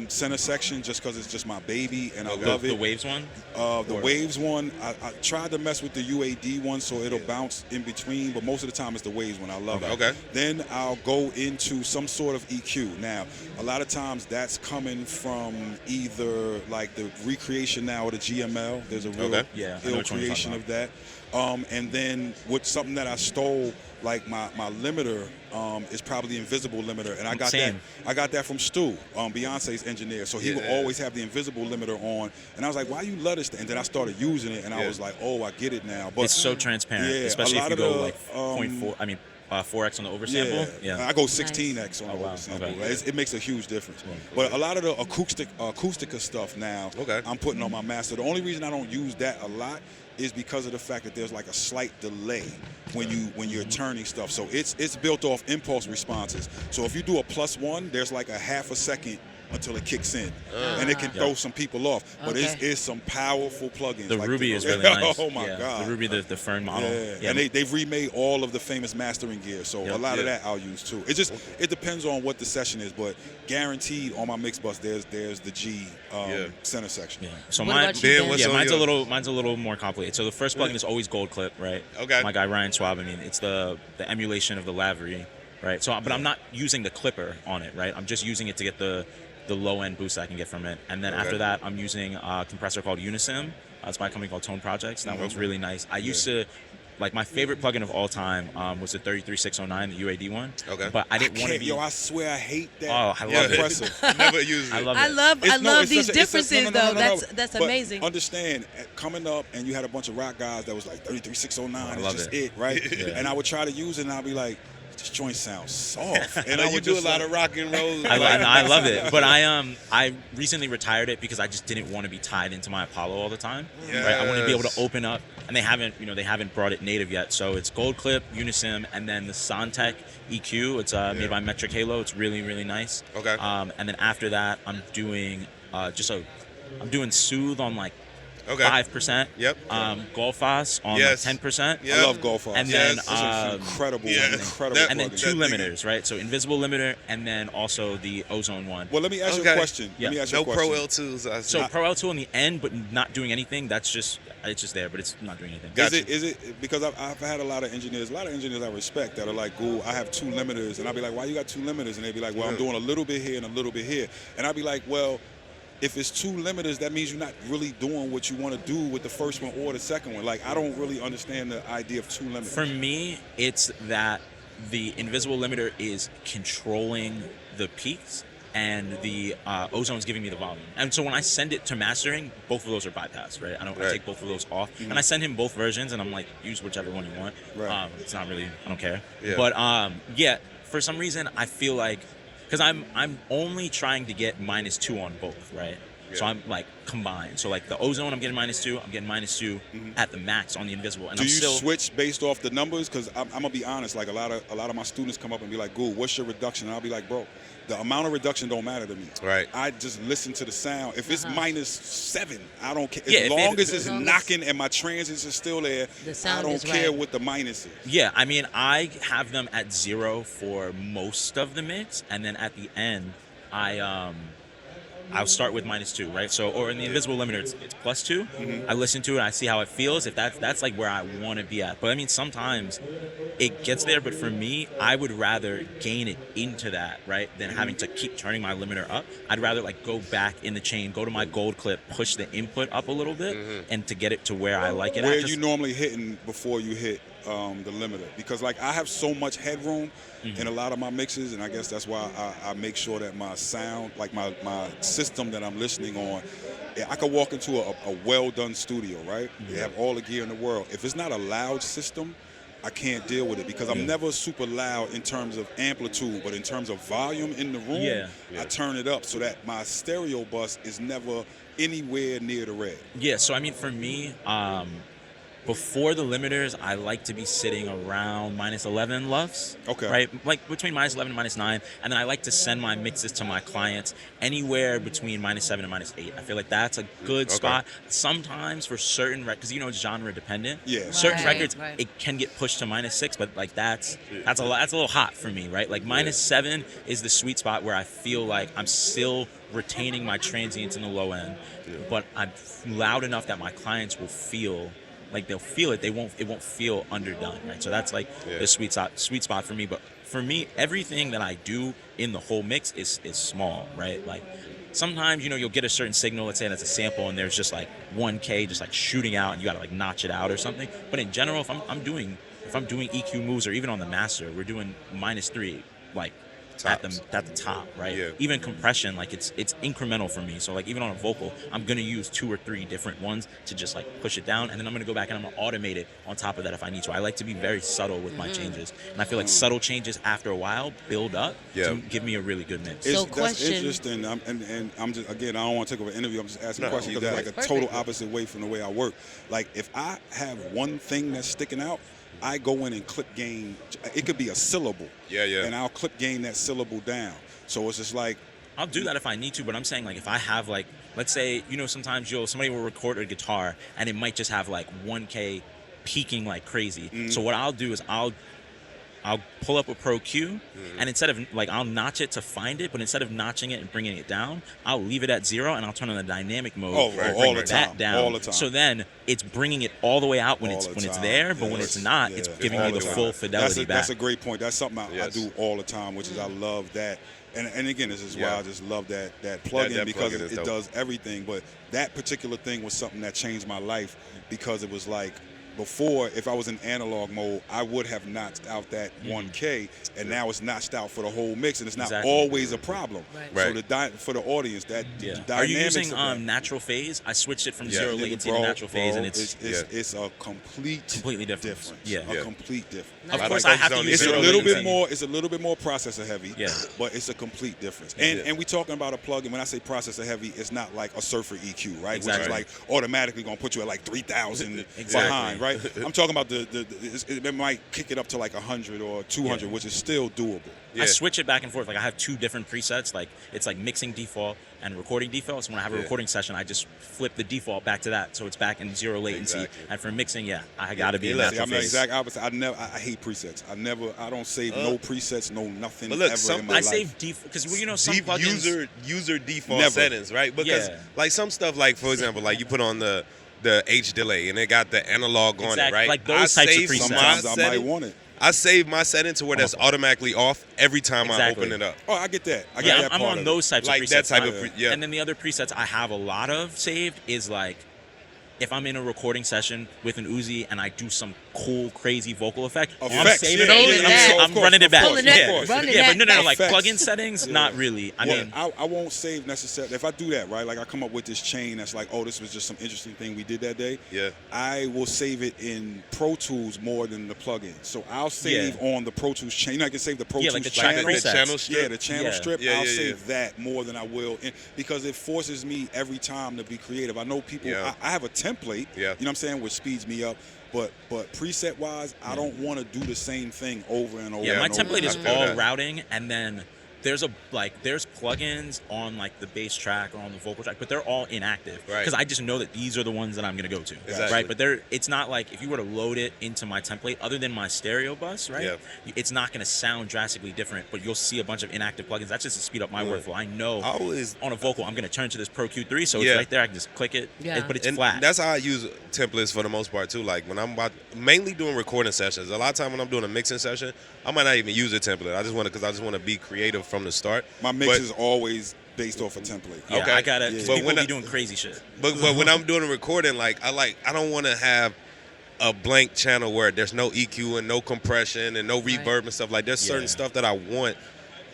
center section just because it's just my baby and I love The it. Waves one. The Waves one, I tried to mess with the UAD one so it'll bounce in between, but most of the time it's the Waves one. I love it. Okay. Then I'll go into some sort of EQ. Now, a lot of times that's coming from either like the recreation now of the GML. There's a real Okay. Yeah, I know ill which one you're creation talking of that. And then with something that I stole, like my limiter is probably the invisible limiter, and I got Same. that from Stu, Beyonce's engineer. So he would Yeah. always have the invisible limiter on, and I was like, "Why you let us?" And then I started using it, and I Yeah. was like, "Oh, I get it now." But It's so transparent, Yeah, especially a if lot you of go the, like 0.4. I mean, 4x on the oversample. Yeah. I go 16x on Oh, the wow. oversample. Okay. Right? It makes a huge difference. But a lot of the acoustica stuff now, Okay. I'm putting on my master. The only reason I don't use that a lot is because of the fact that there's like a slight delay when you're turning stuff. So it's built off impulse responses. So if you do a +1, there's like a half a second until it kicks in, and it can throw some people off. But Okay. it's some powerful plugins. The like Ruby is really nice. Oh my Yeah, god, the Ruby, the Fern model. yeah, and they've remade all of the famous mastering gear, so Yep. a lot of Yeah. that I'll use too. It depends on what the session is, but guaranteed on my mix bus there's the G center section. Yeah. So What mine, about you, Ben? what's on mine's your- mine's a little more complicated. So the first plugin is always Gold Clip, right? Okay. My guy Ryan Schwab. I mean, it's the emulation of the Lavery, right? So, but I'm not using the clipper on it, right? I'm just using it to get the low end boost I can get from it. And then Okay. after that, I'm using a compressor called Unisim. It's by a company called Tone Projects. That one's really nice. I used to like my favorite plugin of all time was the 33609, the UAD one. Okay. But I didn't want to be. Yo, I swear I hate that. Oh, I love it. compressor. I never used it. I love it. I love these it's differences no, though. no. That's But amazing. Understand, coming up and you had a bunch of rock guys that was like 33609. It's love just it. right? Yeah. And I would try to use it, and I'd be like, this joint sounds soft. And I I you would do a just lot like, of rock and roll. I love it, but I recently retired it because I just didn't want to be tied into my Apollo all the time. Right? I want to be able to open up, and they haven't brought it native yet. So it's Gold Clip, Unisim, and then the Sontech EQ. It's made by Metric Halo. It's really, really nice. Okay. And then after that, I'm doing I'm doing Soothe on like Okay. 5%. Yep. Golfos on Yes. like 10%. Yeah. I love Golf Off. And Yes. then This It's incredible, yeah. incredible. That- and then plugin. two that thing- limiters, right? So invisible limiter, and then also the ozone one. Well, let me ask you Okay. a question. Yeah. Let me ask you No a question. Pro L2s. So Pro L2 in the end, but not doing anything. It's just there, but it's not doing anything. Gotcha. Is it because I've had a lot of engineers I respect that are like, "Ooh, I have two limiters," and I'll be like, "Why you got two limiters?" And they'd be like, "Well, I'm doing a little bit here and a little bit here," and I'd be like, "Well, if it's two limiters, that means you're not really doing what you want to do with the first one or the second one." Like, I don't really understand the idea of two limiters. For me, it's that the invisible limiter is controlling the peaks, and the ozone's giving me the volume. And so when I send it to mastering, both of those are bypassed, right? I take both of those off, and I send him both versions, and I'm like, use whichever one you want. Right. It's not really, I don't care. Yeah. But yeah, for some reason, I feel like, because I'm only trying to get -2 on both, right? So Yeah. I'm like combined. So like the ozone, I'm getting -2. I'm getting -2 at the max on the invisible. And Do I'm you still switch based off the numbers? Because I'm gonna be honest, like a lot of my students come up and be like, "Goo, what's your reduction?" And I'll be like, "Bro, the amount of reduction don't matter to me. Right. I just listen to the sound. If it's -7, I don't care. Yeah, As if- long if- as it's as long as knocking and my transits are still there, The I sound don't is care right. what the minus is. Yeah, I mean, I have them at 0 for most of the mix, and then at the end, I'll start with -2, right? So, or in the invisible limiter, it's +2. I listen to it, I see how it feels. If that's like where I want to be at. But I mean, sometimes it gets there. But for me, I would rather gain it into that, right, than having to keep turning my limiter up. I'd rather like go back in the chain, go to my gold clip, push the input up a little bit, and to get it to where I like it. Where at. are 'Cause- you normally hitting before you hit the limiter? Because like I have so much headroom in a lot of my mixes, and I guess that's why I make sure that my sound, like my system that I'm listening on, I could walk into a well done studio, right? They have all the gear in the world. If it's not a loud system, I can't deal with it because I'm never super loud in terms of amplitude, but in terms of volume in the room, I turn it up so that my stereo bus is never anywhere near the red. Yeah, so I mean, for me, before the limiters, I like to be sitting around -11 LUFS. Okay. Right? Like between -11 and -9. And then I like to send my mixes to my clients anywhere between -7 and -8. I feel like that's a good spot. Sometimes for certain records, because it's genre dependent. Yeah. Certain Right, records, right. it can get pushed to -6, but like that's a little hot for me, right? Like -7 is the sweet spot where I feel like I'm still retaining my transients in the low end, but I'm loud enough that my clients will feel like they'll feel it. It won't feel underdone, right? So that's like the sweet spot for me. But for me, everything that I do in the whole mix is small, right? Like sometimes you'll get a certain signal. Let's say that's a sample, and there's just like 1K just like shooting out, and you gotta like notch it out or something. But in general, if I'm doing EQ moves or even on the master, we're doing -3, like. At the top, right? Yeah. Even compression, like it's incremental for me. So like even on a vocal, I'm gonna use 2 or 3 different ones to just like push it down, and then I'm gonna go back and I'm gonna automate it on top of that if I need to. I like to be very subtle with my changes, and I feel like subtle changes after a while build up to give me a really good mix. So That's question- interesting, and I'm just, again, I don't want to take over an interview. I'm just asking a question you because got it's it. like a total opposite way from the way I work. Like if I have one thing that's sticking out, I go in and clip gain. It could be a syllable. Yeah. And I'll clip gain that syllable down. So it's just like, I'll do that if I need to, but I'm saying like if I have like, let's say, sometimes somebody will record a guitar and it might just have like 1K peaking like crazy. So what I'll do is I'll pull up a Pro Q, and instead of like I'll notch it to find it, but instead of notching it and bringing it down, I'll leave it at 0 and I'll turn on the dynamic mode. Oh, and all bring the that time, down. all the time. So then it's bringing it all the way out when All it's the when it's time. there, but when Yes. it's not, it's Yeah. giving All you the the time. full fidelity back. That's a great point. That's something I Yes. do all the time, which is I love that. And again, this is why I just love that plugin that because plugin is it dope. does everything. But that particular thing was something that changed my life because it was like before, if I was in analog mode, I would have notched out that 1K, and now it's notched out for the whole mix, and it's not always a problem. Right. So for the audience, that dynamics. Are you using of that, natural phase? I switched it from zero latency to natural phase, and it's a completely different. Yeah, a complete difference. Of course, I have to use It's a zero little latency. bit more. It's a little bit more processor heavy. Yeah. But it's a complete difference. And we talking about a plugin. When I say processor heavy, it's not like a Surfer EQ, right? Exactly. Which is like automatically gonna put you at like 3,000 behind, right? I'm talking about it might kick it up to like 100 or 200, which is still doable. I switch it back and forth. Like I have two different presets. Like it's like mixing default and recording default. So when I have a recording session, I just flip the default back to that, so it's back in zero latency. And for mixing, I gotta be in natural I'm the phase. exact opposite. I hate presets. I don't save no presets, no nothing. But look, ever in my life. save default because some plugins user default settings, right? Because like some stuff, like for example, like you put on the H delay and it got the analog on it, right? Like those types of presets. Sometimes I might want it. I save my setting to where that's automatically off every time I open it up. Oh, I get that. I get that I'm part on of those types like of presets. that type of And then the other presets I have a lot of saved is like if I'm in a recording session with an Uzi and I do some cool, crazy vocal effect, I'm saving those and I'm running it back. But no, like plug-in settings, not really. I mean, I won't save necessarily. If I do that, right, like I come up with this chain that's like, oh, this was just some interesting thing we did that day. Yeah. I will save it in Pro Tools more than the plugin. So I'll save on the Pro Tools chain. You know, I can save the Pro Tools like the channel. channel strip. Yeah, the channel strip. Yeah, I'll save that more than I will, because it forces me every time to be creative. I know people. I have a template. Yeah. You know what I'm saying, which speeds me up. But preset wise, I don't want to do the same thing over and over. Yeah, my and template over. is all routing, and then there's plugins on like the bass track or on the vocal track, but they're all inactive because I just know that these are the ones that I'm gonna go to, right? But it's not like if you were to load it into my template, other than my stereo bus, right? It's not gonna sound drastically different, but you'll see a bunch of inactive plugins. That's just to speed up my workflow. I know on a vocal, I'm gonna turn to this Pro Q3, so it's right there. I can just click it, but it's flat. That's how I use templates for the most part too. Like when I'm mainly doing recording sessions. A lot of time when I'm doing a mixing session, I might not even use a template. I just want to be creative from the start. My mix is always based off a template. Yeah, I gotta. But people be doing crazy shit. But when I'm doing a recording, I don't want to have a blank channel where there's no EQ and no compression and no reverb and stuff. Like there's certain stuff that I want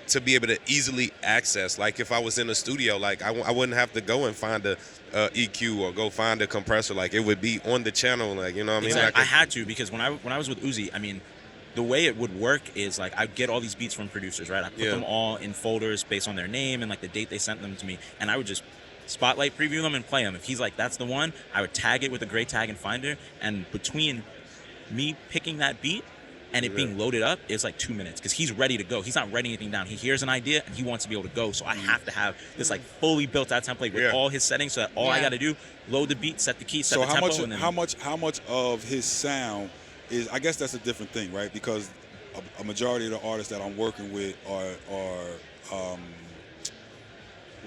to be able to easily access. Like if I was in the studio, like I wouldn't have to go and find a EQ or go find a compressor. Like it would be on the channel. Like, you know what I mean? Like I had to, because when I was with Uzi, I mean, the way it would work is like I'd get all these beats from producers, right? I put them all in folders based on their name and like the date they sent them to me, and I would just spotlight preview them and play them. If he's like, that's the one, I would tag it with a gray tag in Finder, and between me picking that beat and it being loaded up, it's like 2 minutes because he's ready to go. He's not writing anything down. He hears an idea and he wants to be able to go. So I have to have this like fully built out template with all his settings, so that all I got to do, load the beat, set the key, set the tempo. So and then how much of his sound is? I guess that's a different thing, right? Because a majority of the artists that I'm working with are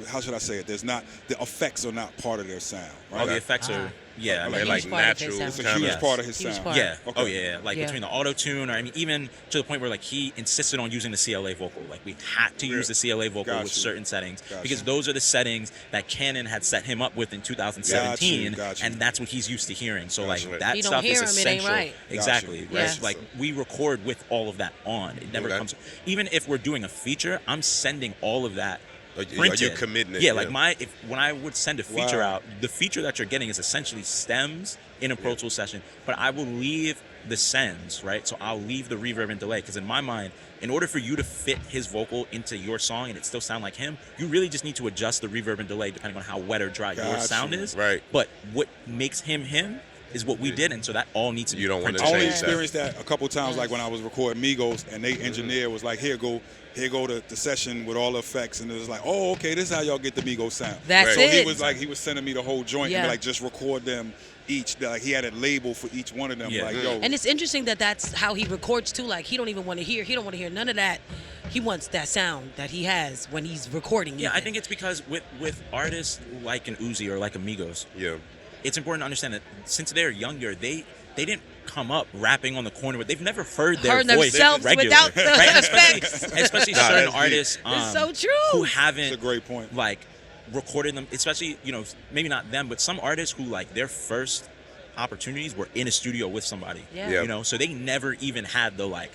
how should I say it? The effects are not part of their sound, right? Oh, the effects are, they're like natural. It's a huge part of his sound. Yeah. Okay. Oh, yeah. Like between the auto tune, or I mean, even to the point where like he insisted on using the CLA vocal. Like we had to use the CLA vocal with certain settings because those are the settings that Canon had set him up with in 2017, and that's what he's used to hearing. So like that stuff is essential. It ain't right. Exactly. Right. Yes. Like we record with all of that on. It never comes. Even if we're doing a feature, I'm sending all of that. Printed. You're committing it. Yeah, like when I would send a feature out, the feature that you're getting is essentially stems in a Pro Tools session, but I will leave the sends, right? So I'll leave the reverb and delay, because in my mind, in order for you to fit his vocal into your song and it still sound like him, you really just need to adjust the reverb and delay depending on how wet or dry your sound is. Right. But what makes him is what we did, and so that all needs to be printed. I only experienced that a couple times, like when I was recording Migos, and they engineer was like, here go the session with all the effects, and it was like, oh, okay, this is how y'all get the Migos sound. That's so it. he was sending me the whole joint and be like, just record them each. Like he had a label for each one of them. Like, yo. And it's interesting that that's how he records too. Like he don't want to hear none of that. He wants that sound that he has when he's recording. Yeah, I think it's because with artists like an Uzi or like Amigos, it's important to understand that since they're younger, they didn't come up rapping on the corner, but they've never heard their voice regularly, without the right? effects. Especially certain artists it's so true. who haven't, That's a great point. like recorded them, especially, maybe not them, but some artists who like their first opportunities were in a studio with somebody. Yeah. Yeah. You know, so they never even had the like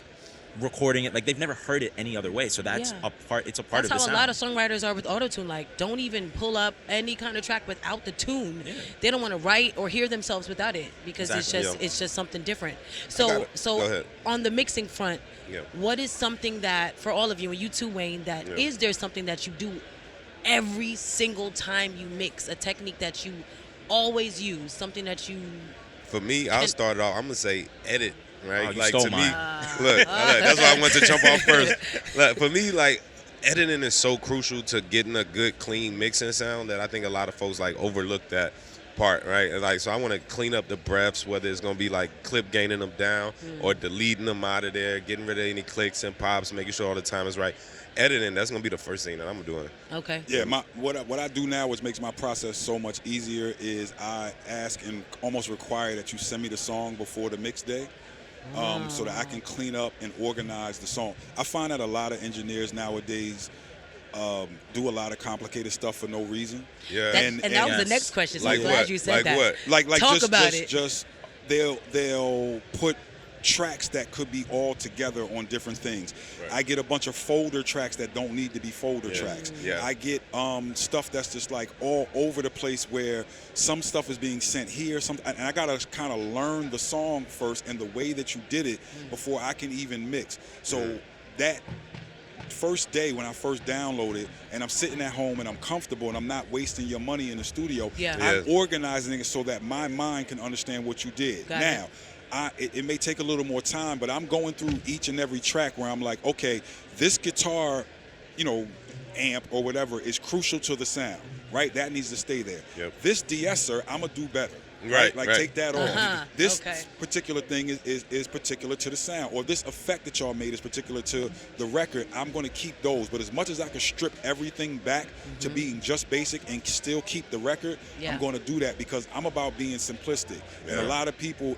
recording it, like they've never heard it any other way. So that's Yeah. a part. It's a part That's of the how a sound. lot of songwriters are with autotune. Like, don't even pull up any kind of track without the tune. Yeah. They don't want to write or hear themselves without it because Exactly. it's just something different. Go So ahead. on the mixing front, Yeah. what is something that for all of you and you too, Wayne, that Yeah. is there something that you do every single time you mix, a technique that you always use, something that you For me, I'll start it off. I'm gonna say edit, right? Oh, you like stole to mine. me, look, that's why I want to jump off first. Like, for me, like editing is so crucial to getting a good, clean mixing sound that I think a lot of folks like overlook that part, right? And, like, so I want to clean up the breaths, whether it's gonna be like clip gaining them down or deleting them out of there, getting rid of any clicks and pops, making sure all the time is right. Editing, that's gonna be the first thing that I'm doing. okay. Yeah, what I do now, which makes my process so much easier, is I ask and almost require that you send me the song before the mix day, so that I can clean up and organize the song. I find that a lot of engineers nowadays do a lot of complicated stuff for no reason. Yeah. And that was the yes. next question. So Like I'm glad what? you said Like that. what? Like Talk just, about just, it. just they'll put tracks that could be all together on different things. Right. I get a bunch of folder tracks that don't need to be folder Yeah. tracks. Yeah. I get stuff that's just like all over the place where some stuff is being sent here, and I gotta kind of learn the song first and the way that you did it before I can even mix. So that first day when I first download it and I'm sitting at home and I'm comfortable and I'm not wasting your money in the studio, Yeah. I'm organizing it so that my mind can understand what you did. Got Now, it may take a little more time, but I'm going through each and every track where I'm like, okay, this guitar, amp or whatever is crucial to the sound, right? That needs to stay there. Yep. This de-esser, I'm gonna do better. Right, Like right. take that Uh-huh, off. This okay. particular thing is particular to the sound, or this effect that y'all made is particular to the record. I'm going to keep those, but as much as I can strip everything back to being just basic and still keep the record, Yeah. I'm going to do that because I'm about being simplistic. And a Yeah. lot of people,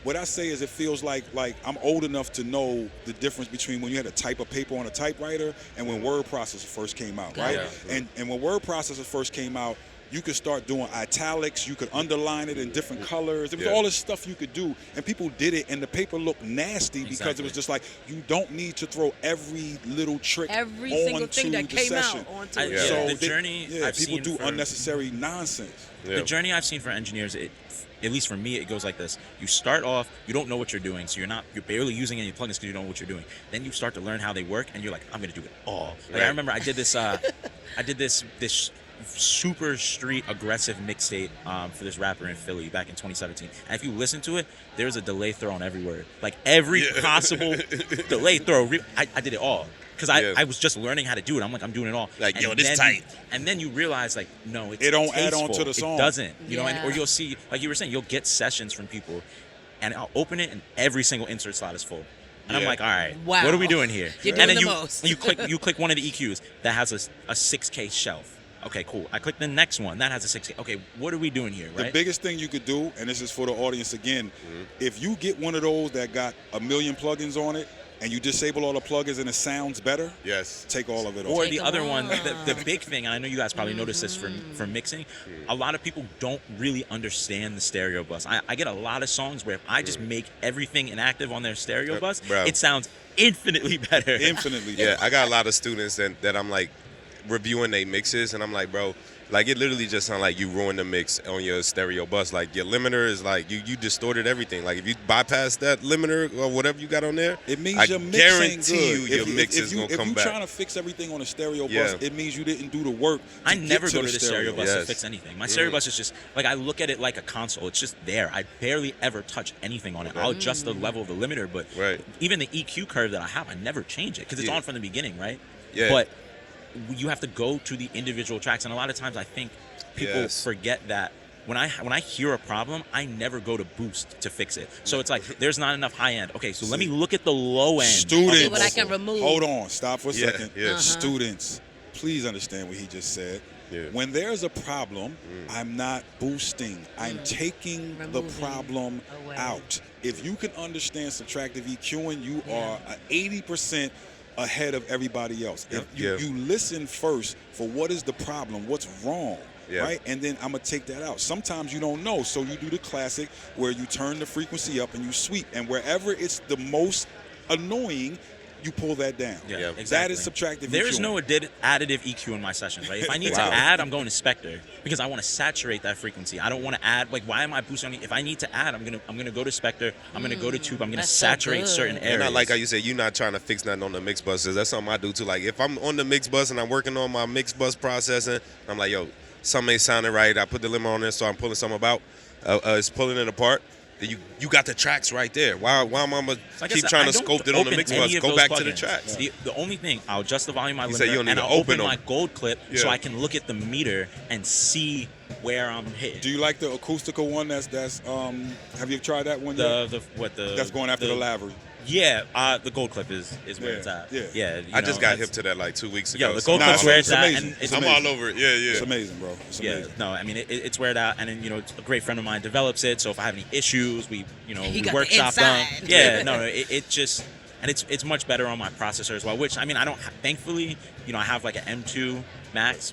what I say is it feels like I'm old enough to know the difference between when you had to type a paper on a typewriter and when word processor first came out, Got right? it. And when word processor first came out, you could start doing italics, you could underline it in different colors. There was Yeah. all this stuff you could do, and people did it, and the paper looked nasty because it Exactly. was just like, you don't need to throw every little trick Every onto single thing that the came session. out onto I- it. Yeah. So the they- journey yeah, I've people seen do for- unnecessary nonsense. Yeah. The journey I've seen for engineers, at least for me, it goes like this. You start off, you don't know what you're doing, so you're barely using any plugins because you don't know what you're doing. Then you start to learn how they work, and you're like, I'm gonna do it all. Like, Right. I remember I did this, this super street aggressive mixtape for this rapper in Philly back in 2017. And if you listen to it, there's a delay throw on every word, like every possible delay throw. I did it all. Because Yeah. I was just learning how to do it. I'm like, I'm doing it all. Like, And yo, this then tight. And then you realize, like, no, it's It don't add on tasteful. to the song. It doesn't. You know, Yeah. or you'll see, like you were saying, you'll get sessions from people, and I'll open it, and every single insert slot is full. And I'm Yeah. like, all right, Wow. what are we doing here? You're and doing then the you, most. you click one of the EQs that has a 6K shelf. Okay, cool. I click the next one that has a 6K. Okay, what are we doing here, The right? biggest thing you could do, and this is for the audience again, if you get one of those that got a million plugins on it, and you disable all the plugins and it sounds better, Yes. take all of it off. Or Take the them other one, off. the big thing, and I know you guys probably noticed this for mixing, a lot of people don't really understand the stereo bus. I get a lot of songs where if I just make everything inactive on their stereo bus, bro. it sounds infinitely better. Infinitely. Yeah, I got a lot of students that I'm like reviewing their mixes, and I'm like, bro, like it literally just sounds like you ruined the mix on your stereo bus. Like your limiter is like you distorted everything. Like if you bypass that limiter or whatever you got on there, It means I your mix guarantee ain't you good. your mix is gonna if come you back. trying to fix everything on a stereo Yeah. bus, it means you didn't do the work. I to never get go to the stereo bus to Yes. fix anything. My stereo bus is just like I look at it like a console. It's just there. I barely ever touch anything on it. I'll adjust the level of the limiter, but Right. even the EQ curve that I have, I never change it because it's Yeah. on from the beginning, right? Yeah. But you have to go to the individual tracks, and a lot of times I think people Yes. forget that. When I hear a problem, I never go to boost to fix it. So it's like there's not enough high end. Okay, so let me look at the low end. Students. See what I can remove. Hold on, stop for a Yeah, second. yeah. Uh-huh. Students, please understand what he just said. Yeah. When there's a problem, I'm not boosting. I'm taking the Removing problem away. out. If you can understand subtractive EQing, you Yeah. are 80% ahead of everybody else. If Yeah. you listen first for what is the problem, what's wrong. right? And then I'm going to take that out. Sometimes you don't know, so you do the classic where you turn the frequency up and you sweep, and wherever it's the most annoying, you pull that down. Yeah, exactly. That is subtractive EQ. There is no additive EQ in my sessions, right? If I need to add, I'm going to Spectre because I want to saturate that frequency. I don't want to add, like, why am I boosting? If I need to add, I'm gonna go to Spectre. I'm gonna go to Tube. I'm gonna saturate certain areas. And I like how you said you're not trying to fix nothing on the mix bus. That's something I do too. Like if I'm on the mix bus and I'm working on my mix bus processing, I'm like, yo, something ain't sounding right. I put the limit on there, so I'm pulling something about. It's pulling it apart. You got the tracks right there. Why am I gonna keep trying to scope it on the mix bus? Go back to the tracks. The only thing, I'll adjust the volume of my You limiter, and I'll open my gold clip so I can look at the meter and see where I'm hitting. Do you like the acoustical one? That's have you tried that one? That's going after the Lavery. Yeah, the gold clip is where it's at. Yeah. I just got hip to that like 2 weeks ago. Yeah, the gold clip's where it's at. And I'm all over it. Yeah. It's amazing, bro. It's amazing. No, I mean it's where it's at, and then it's a great friend of mine develops it. So if I have any issues, we workshop them. Yeah, no, it just. And it's much better on my processor as well. Which I mean, I don't. Thankfully, I have like an M2 Max,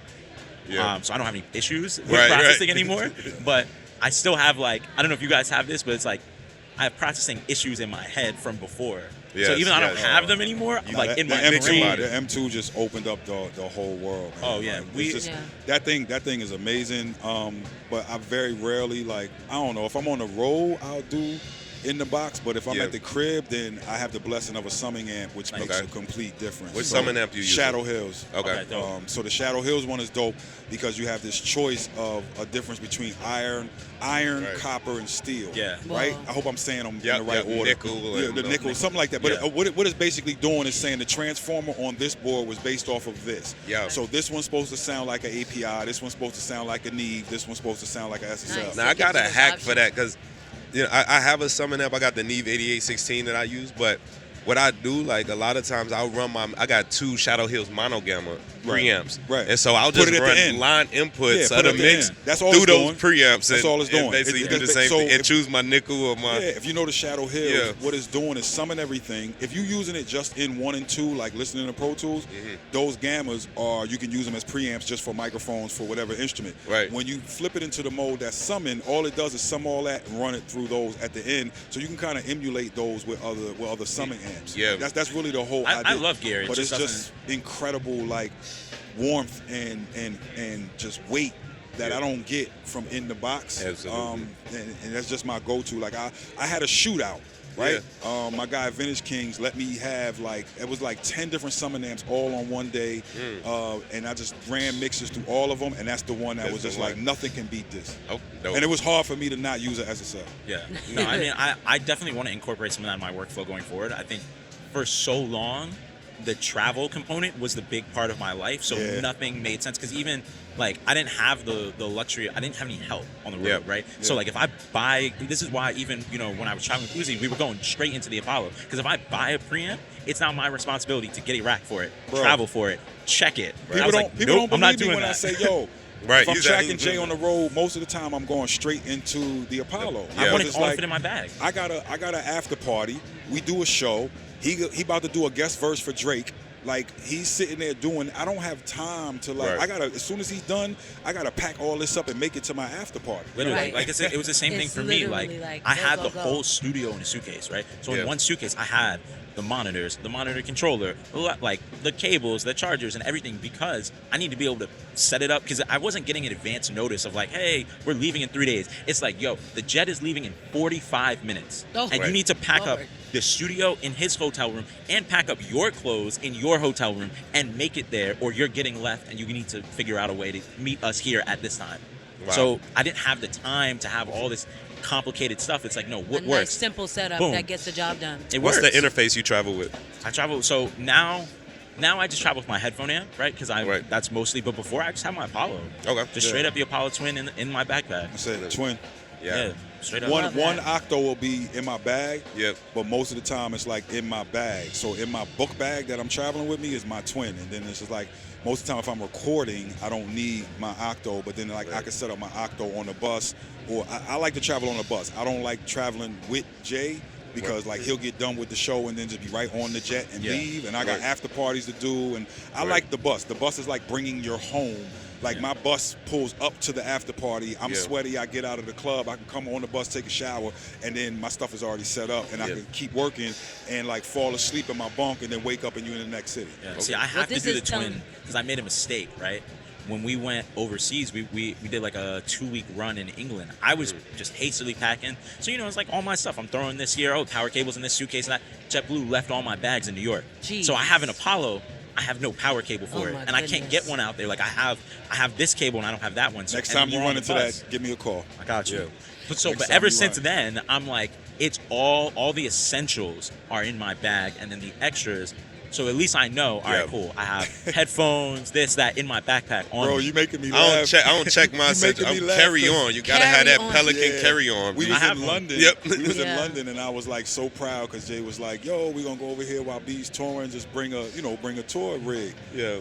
so I don't have any issues with processing anymore. But I still have I don't know if you guys have this, but it's like I have processing issues in my head from before. So even though I don't have them anymore, I'm like in my brain. The M2 just opened up the whole world. Man. Oh yeah, that thing is amazing. But I very rarely I don't know if I'm on the road, I'll do in the box, but if I'm at the crib, then I have the blessing of a summing amp, which makes a complete difference. Which summing amp you use? Shadow Hills. Okay. So the Shadow Hills one is dope because you have this choice of a difference between iron, copper, and steel. Yeah. Right? I hope I'm saying them in the right order. Nickel. Nickel, something like that. But what it's basically doing is saying the transformer on this board was based off of this. Yeah. So this one's supposed to sound like an API. This one's supposed to sound like a Neve. This one's supposed to sound like an SSL. Nice. Now I got a hack for that because I have a summon amp. I got the Neve 8816 that I use, but what I do, a lot of times I'll run I got 2 Shadow Hills mono gamma preamps. Right. And so I'll just run line inputs of the mix through those preamps. That's all it's doing. And basically do the same thing and choose my nickel or my... Yeah, if you know the Shadow Hills, what it's doing is summon everything. If you're using it just in 1 and 2, like listening to Pro Tools, those gammas you can use them as preamps just for microphones for whatever instrument. Right. When you flip it into the mode that's summon, all it does is sum all that and run it through those at the end, so you can kind of emulate those with other summing amps. Yeah. That's really the whole idea. I love gear. But it's just incredible, warmth and just weight that I don't get from in the box. Absolutely. And that's just my go-to. I had a shootout, right? Yeah. My guy Vintage Kings let me have it was 10 different summon amps all on one day, and I just ran mixes through all of them, and that's the one that was just nothing can beat this. Oh, dope. And it was hard for me to not use it as a cell. Yeah. No, I mean I definitely want to incorporate some of that in my workflow going forward. I think for so long the travel component was the big part of my life, so nothing made sense because even I didn't have the luxury, I didn't have any help on the road, right? Yeah. So if I buy, this is why even when I was traveling with Uzi, we were going straight into the Apollo, because if I buy a preamp, it's not my responsibility to get a rack for it, travel for it, check it. Right? People don't believe me when I say, yo, if I'm tracking Jay on the road, most of the time I'm going straight into the Apollo. I want it all to fit in my bag. I got an after party. We do a show. He about to do a guest verse for Drake. He's sitting there doing. I don't have time to I gotta. As soon as he's done, I gotta pack all this up and make it to my after party. Literally, I said, it was the same thing for me. I had the whole studio in a suitcase, right? So in one suitcase, I had the monitors, the monitor controller, the cables, the chargers, and everything, because I need to be able to set it up, because I wasn't getting an advance notice of hey, we're leaving in 3 days. It's yo, the jet is leaving in 45 minutes. And you need to pack up the studio in his hotel room and pack up your clothes in your hotel room and make it there, or you're getting left and you need to figure out a way to meet us here at this time. Wow. So I didn't have the time to have all this complicated stuff. It's no, what works? Nice, simple setup that gets the job done. What's the interface you travel with? I travel, so now I just travel with my headphone amp, right? Because that's mostly, but before I just have my Apollo. Okay. Just straight up the Apollo Twin in my backpack. I said twin. Yeah. Straight up. One octo will be in my bag. Yep. But most of the time it's in my bag. So in my book bag that I'm traveling with me is my twin, and then it's just most of the time if I'm recording, I don't need my octo, but then I can set up my octo on the bus, or I like to travel on the bus. I don't like traveling with Jay, because he'll get done with the show and then just be right on the jet and leave, and I got after parties to do, and I like the bus. The bus is bringing your home Like my bus pulls up to the after party. I'm Yeah. sweaty. I get out of the club. I can come on the bus, take a shower, and then my stuff is already set up, and I can keep working and like fall asleep in my bunk, and then wake up and you're in the next city. Yeah. See, I have to do the twin because I made a mistake, right? When we went overseas, we did like a 2-week run in England. I was just hastily packing. So, you know, it's like all my stuff. I'm throwing this here. Oh, power cables in this suitcase and that. JetBlue left all my bags in New York. Jeez. So I have an Apollo. I have no power cable for it. my And I can't get one out there. Like I have this cable and I don't have that one. So, Next time you run into that, give me a call. I got you. Yeah. But ever since then, I'm like, it's all the essentials are in my bag, and then the extras. So at least I know, all right, cool. I have headphones, this, that in my backpack on Bro, me. you making me laugh. I don't check my essentials. Carry on. You gotta have that Pelican carry on. We was in London. Yep. We was in London, and I was like so proud because Jay was like, "Yo, we gonna go over here while B's touring. Just bring a tour rig." Yeah.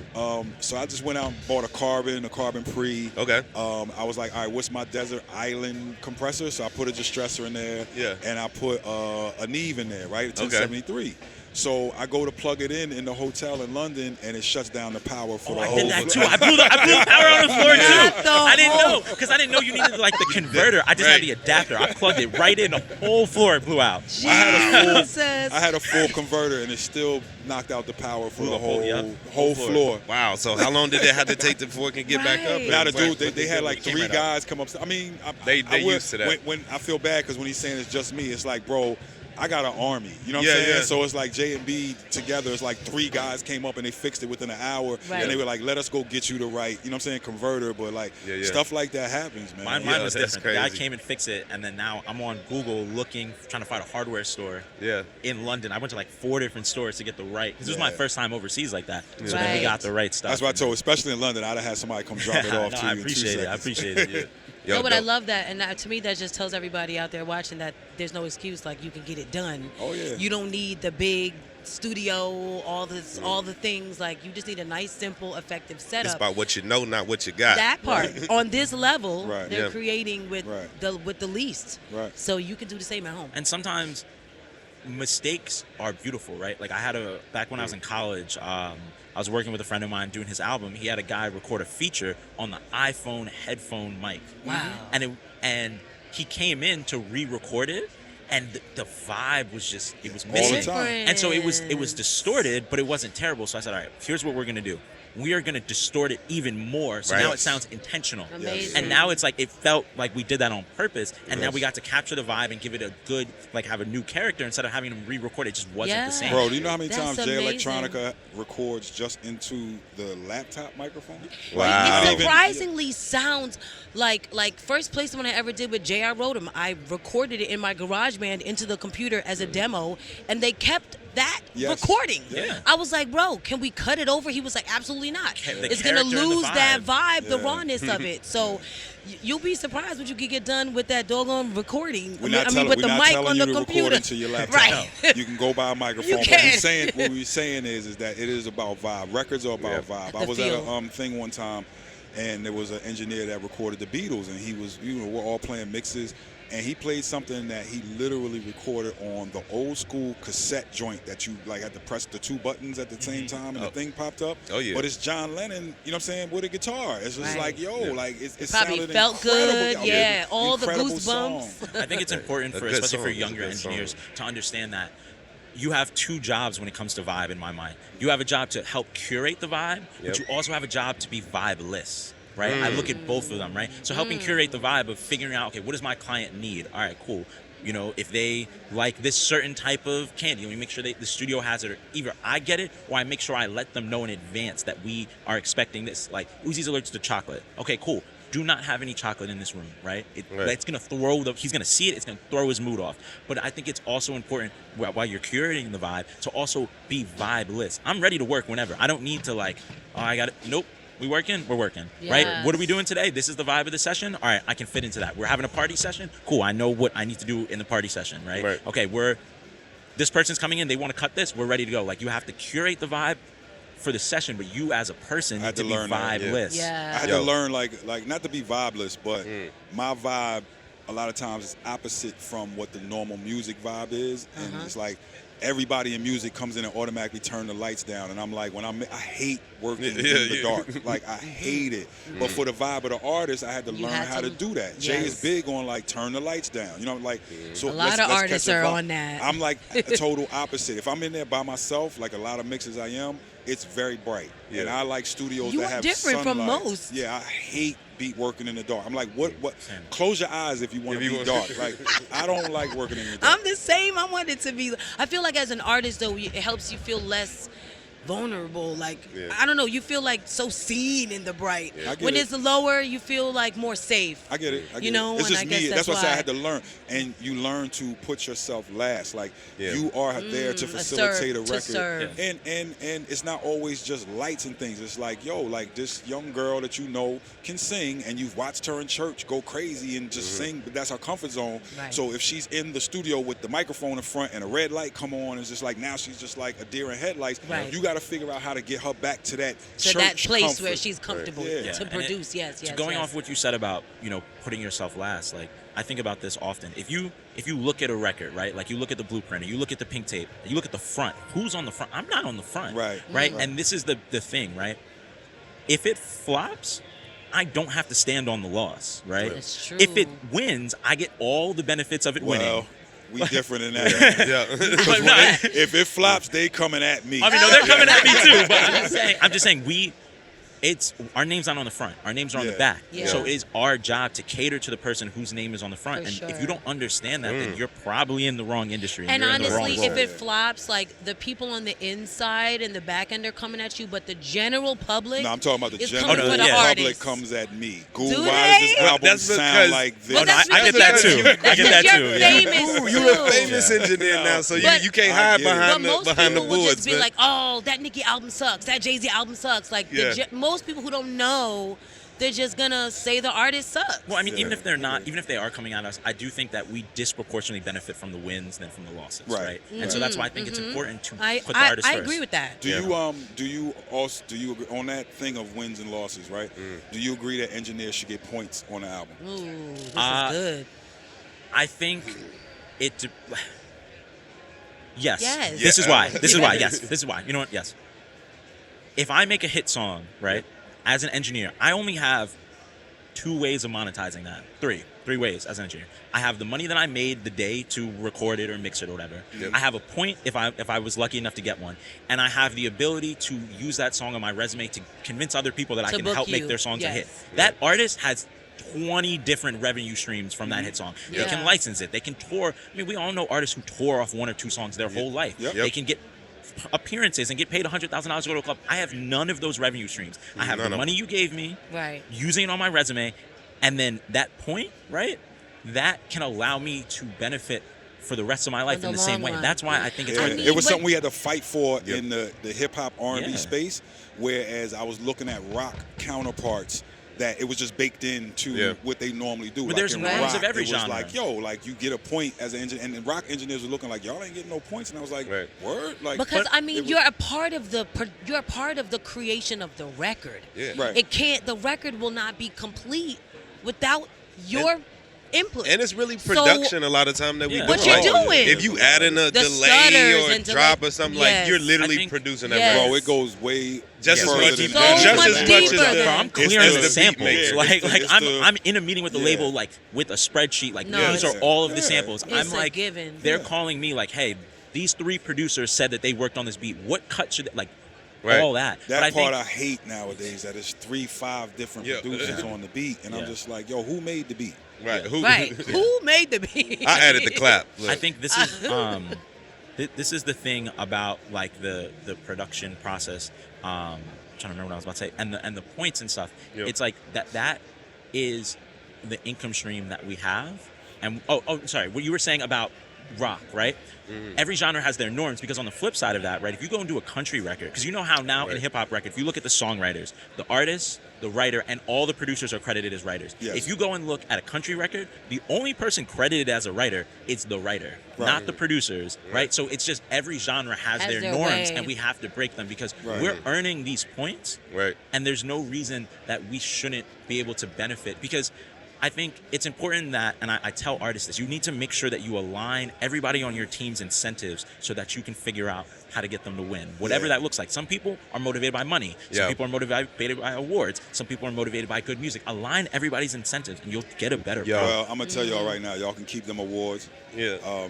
So I just went out and bought a carbon pre. Okay. I was like, all right, what's my desert island compressor? So I put a distressor in there. Yeah. And I put a Neve in there, right? A 1073. So I go to plug it in the hotel in London, and it shuts down the power for the whole. I did that too. I blew the power on the floor too. I didn't know because I didn't know you needed like the converter. I just had the adapter. I plugged it right in. The whole floor blew out. I had a full converter, and it still knocked out the power for the whole floor. Wow. So how long did it have to take before it can get back up? Now the dude, they had like 3 guys come up. I mean, they used to that. When I feel bad because when he's saying it's just me, it's like, bro, I got an army. You know what I'm saying? Yeah. So it's like J and B together. It's like 3 guys came up and they fixed it within an hour. Right. And they were like, let us go get you the right, you know what I'm saying, converter. But like stuff like that happens, man. Mine was that's different. crazy. The guy came and fixed it, and then now I'm on Google trying to find a hardware store in London. I went to like 4 different stores to get the right, because this was my first time overseas like that. So then we got the right stuff. That's what I told, especially in London, I'd have had somebody come drop it off to you in 2 seconds. I appreciate it. No, but I love that, and to me, that just tells everybody out there watching that there's no excuse. Like, you can get it done. Oh yeah. You don't need the big studio, all the things. Like, you just need a nice, simple, effective setup. It's about what you know, not what you got. That part on this level, Right. they're creating with Right. the least. Right. So you can do the same at home. And sometimes mistakes are beautiful, right? Like back when I was in college, I was working with a friend of mine doing his album. He had a guy record a feature on the iPhone headphone mic. Wow. And he came in to re-record it, and the vibe was just, it was All missing. the time. And so it was distorted, but it wasn't terrible. So I said, all right, here's what we're gonna do. We are gonna distort it even more. So now it sounds intentional. Amazing. And now it's like, it felt like we did that on purpose. And now we got to capture the vibe and give it a good, like, have a new character instead of having them re-record it. It just wasn't the same. Bro, do you know how many That's times Jay amazing. Electronica records just into the laptop microphone? Wow. It surprisingly sounds like first placement I ever did with J.R. Rodham. I recorded it in my GarageBand into the computer as a demo, and they kept that recording. Yeah. I was like, bro, can we cut it over? He was like, absolutely not. The It's gonna character and the lose that vibe. vibe, the rawness of it. So you'll be surprised what you can get done with that doggone recording. We're not telling with the mic you on the to computer. record into your laptop. Right. You can go buy a microphone. You But can. what we're saying is that it is about vibe. Records are about vibe. I was at a thing one time, and there was an engineer that recorded the Beatles, and he was, we're all playing mixes, and he played something that he literally recorded on the old school cassette joint that you like had to press the 2 buttons at the same time, and the thing popped up. Oh yeah. But it's John Lennon, you know what I'm saying, with a guitar. It's just like, like it Probably sounded felt good. incredible. Yeah, all the Incredible goosebumps. song. I think it's important especially for younger engineers to understand that you have 2 jobs when it comes to vibe in my mind. You have a job to help curate the vibe, but you also have a job to be vibeless. Right? I look at both of them, right? So helping curate the vibe of figuring out, okay, what does my client need? All right, cool. You know, if they like this certain type of candy, let me make sure the studio has it, or either I get it, or I make sure I let them know in advance that we are expecting this. Like, Uzi's allergic to chocolate. Okay, cool. Do not have any chocolate in this room, right? It's gonna he's gonna see it, it's gonna throw his mood off. But I think it's also important while you're curating the vibe to also be vibeless. I'm ready to work whenever. I don't need to like, oh, I got it. Nope. We working? We're working, right? What are we doing today? This is the vibe of the session. All right, I can fit into that. We're having a party session. Cool, I know what I need to do in the party session, right? Okay, this person's coming in. They want to cut this. We're ready to go. Like, you have to curate the vibe for the session, but you as a person need to be vibeless. I had to learn, like not to be vibeless, but my vibe a lot of times is opposite from what the normal music vibe is, and it's like everybody in music comes in and automatically turn the lights down, and I'm like, I hate working in the dark. Like, I hate it. But for the vibe of the artist, I had to learn how to do that. Jay is big on like turn the lights down. You know, like so. A lot of artists are on that. I'm like a total opposite. If I'm in there by myself, like a lot of mixes I am, it's very bright, and I like studios that have different sunlight. from most. Yeah, I hate beat working in the dark. I'm like, what? Close your eyes if you want to be dark. Like, I don't like working in the dark. I'm the same. I want it to be. I feel like as an artist, though, it helps you feel less vulnerable. Like, I don't know, you feel like so seen in the bright. When it's lower, you feel like more safe. I get it. You know, it's and just I guess me. That's why what I said I had to learn. And you learn to put yourself last. Like, you are there to facilitate a record. And it's not always just lights and things. It's like, yo, like this young girl that you know can sing, and you've watched her in church go crazy and just sing, but that's her comfort zone. Right. So if she's in the studio with the microphone in front and a red light come on, it's just like now she's just like a deer in headlights. Right. You got to figure out how to get her back to that place comfort. where she's comfortable to produce. Going off what you said about, you know, putting yourself last, like, I think about this often. If you look at a record, right, like you look at the blueprint, or you look at the pink tape, you look at the front, who's on the front? I'm not on the front. Right. And this is the thing, right? If it flops, I don't have to stand on the loss, right? That's true. If it wins, I get all the benefits of it winning. We different in that. If it flops, they coming at me. I mean, no, they're coming at me too. But I'm just saying, our name's not on the front. Our names are on the back. So it is our job to cater to the person whose name is on the front. If you don't understand that, then you're probably in the wrong industry. And you're honestly, in the wrong if it flops, like the people on the inside and the back end are coming at you, but the general public. No, I'm talking about the general public comes at me. Why does this album sound like this? I get that too. I get that too. You're a famous engineer now, so you can't hide behind the boards. But most people will just be like, "Oh, that Nicki album sucks. That Jay-Z album sucks." Like most people who don't know, they're just gonna say the artist sucks. Well, I mean, even if they are coming at us, I do think that we disproportionately benefit from the wins than from the losses, right? And so that's why I think it's important to put the artist first. I agree with that. Do you agree on that thing of wins and losses, right? Do you agree that engineers should get points on the album? Ooh, this is good. I think it. Yes. Yes. This is why. This is why. Yes. This is why. You know what? Yes. If I make a hit song, right, as an engineer, I only have 2 ways of monetizing that. Three ways as an engineer. I have the money that I made the day to record it or mix it or whatever. I have a point if I was lucky enough to get one, and I have the ability to use that song on my resume to convince other people that I can help make their songs a hit. That artist has 20 different revenue streams from that hit song. They can license it. They can tour. I mean, we all know artists who tour off 1 or 2 songs their whole life. They can get appearances and get paid $100,000 to go to a club. I have none of those revenue streams. I have the money you gave me, using it on my resume, and then that point, right, that can allow me to benefit for the rest of my life in the same way. That's why I think it's it was something we had to fight for in the hip-hop R&B space, whereas I was looking at rock counterparts that it was just baked into what they normally do. But like there's in rules rock, of every it was genre. like, yo, like you get a point as an engineer, and the rock engineers were looking like, y'all ain't getting no points, and I was like, word, like because I mean, you're a part of the creation of the record. The record will not be complete without your input. And it's really production a lot of time that we do. What you're doing. If you add in a delay or a drop or something, like you're literally producing that record. Bro, it goes way just as much as I'm clearing the samples. Like I'm in a meeting with the label, like with a spreadsheet, like these are all of the samples. I'm like, they're calling me like, hey, these 3 producers said that they worked on this beat. What cut should they, like? All that. That part I hate nowadays. That it's 3-5 different producers on the beat, and I'm just like, yo, who made the beat? Who made the beat? I added the clap. Look. I think this is this is the thing about like the production process. I'm trying to remember what I was about to say, and the points and stuff. It's like that is the income stream that we have. And sorry, what you were saying about rock, right? Every genre has their norms, because on the flip side of that, right, if you go and do a country record, because you know how now in hip-hop record, if you look at the songwriters, the artists, the writer, and all the producers are credited as writers. If you go and look at a country record, the only person credited as a writer is the writer, not the producers, right? So it's just every genre has their norms, and we have to break them, because we're earning these points, and there's no reason that we shouldn't be able to benefit, because I think it's important that, and I tell artists this, you need to make sure that you align everybody on your team's incentives so that you can figure out how to get them to win, whatever that looks like. Some people are motivated by money. Some people are motivated by awards. Some people are motivated by good music. Align everybody's incentives, and you'll get a better product. Well, I'm going to tell y'all right now, y'all can keep them awards. Yeah.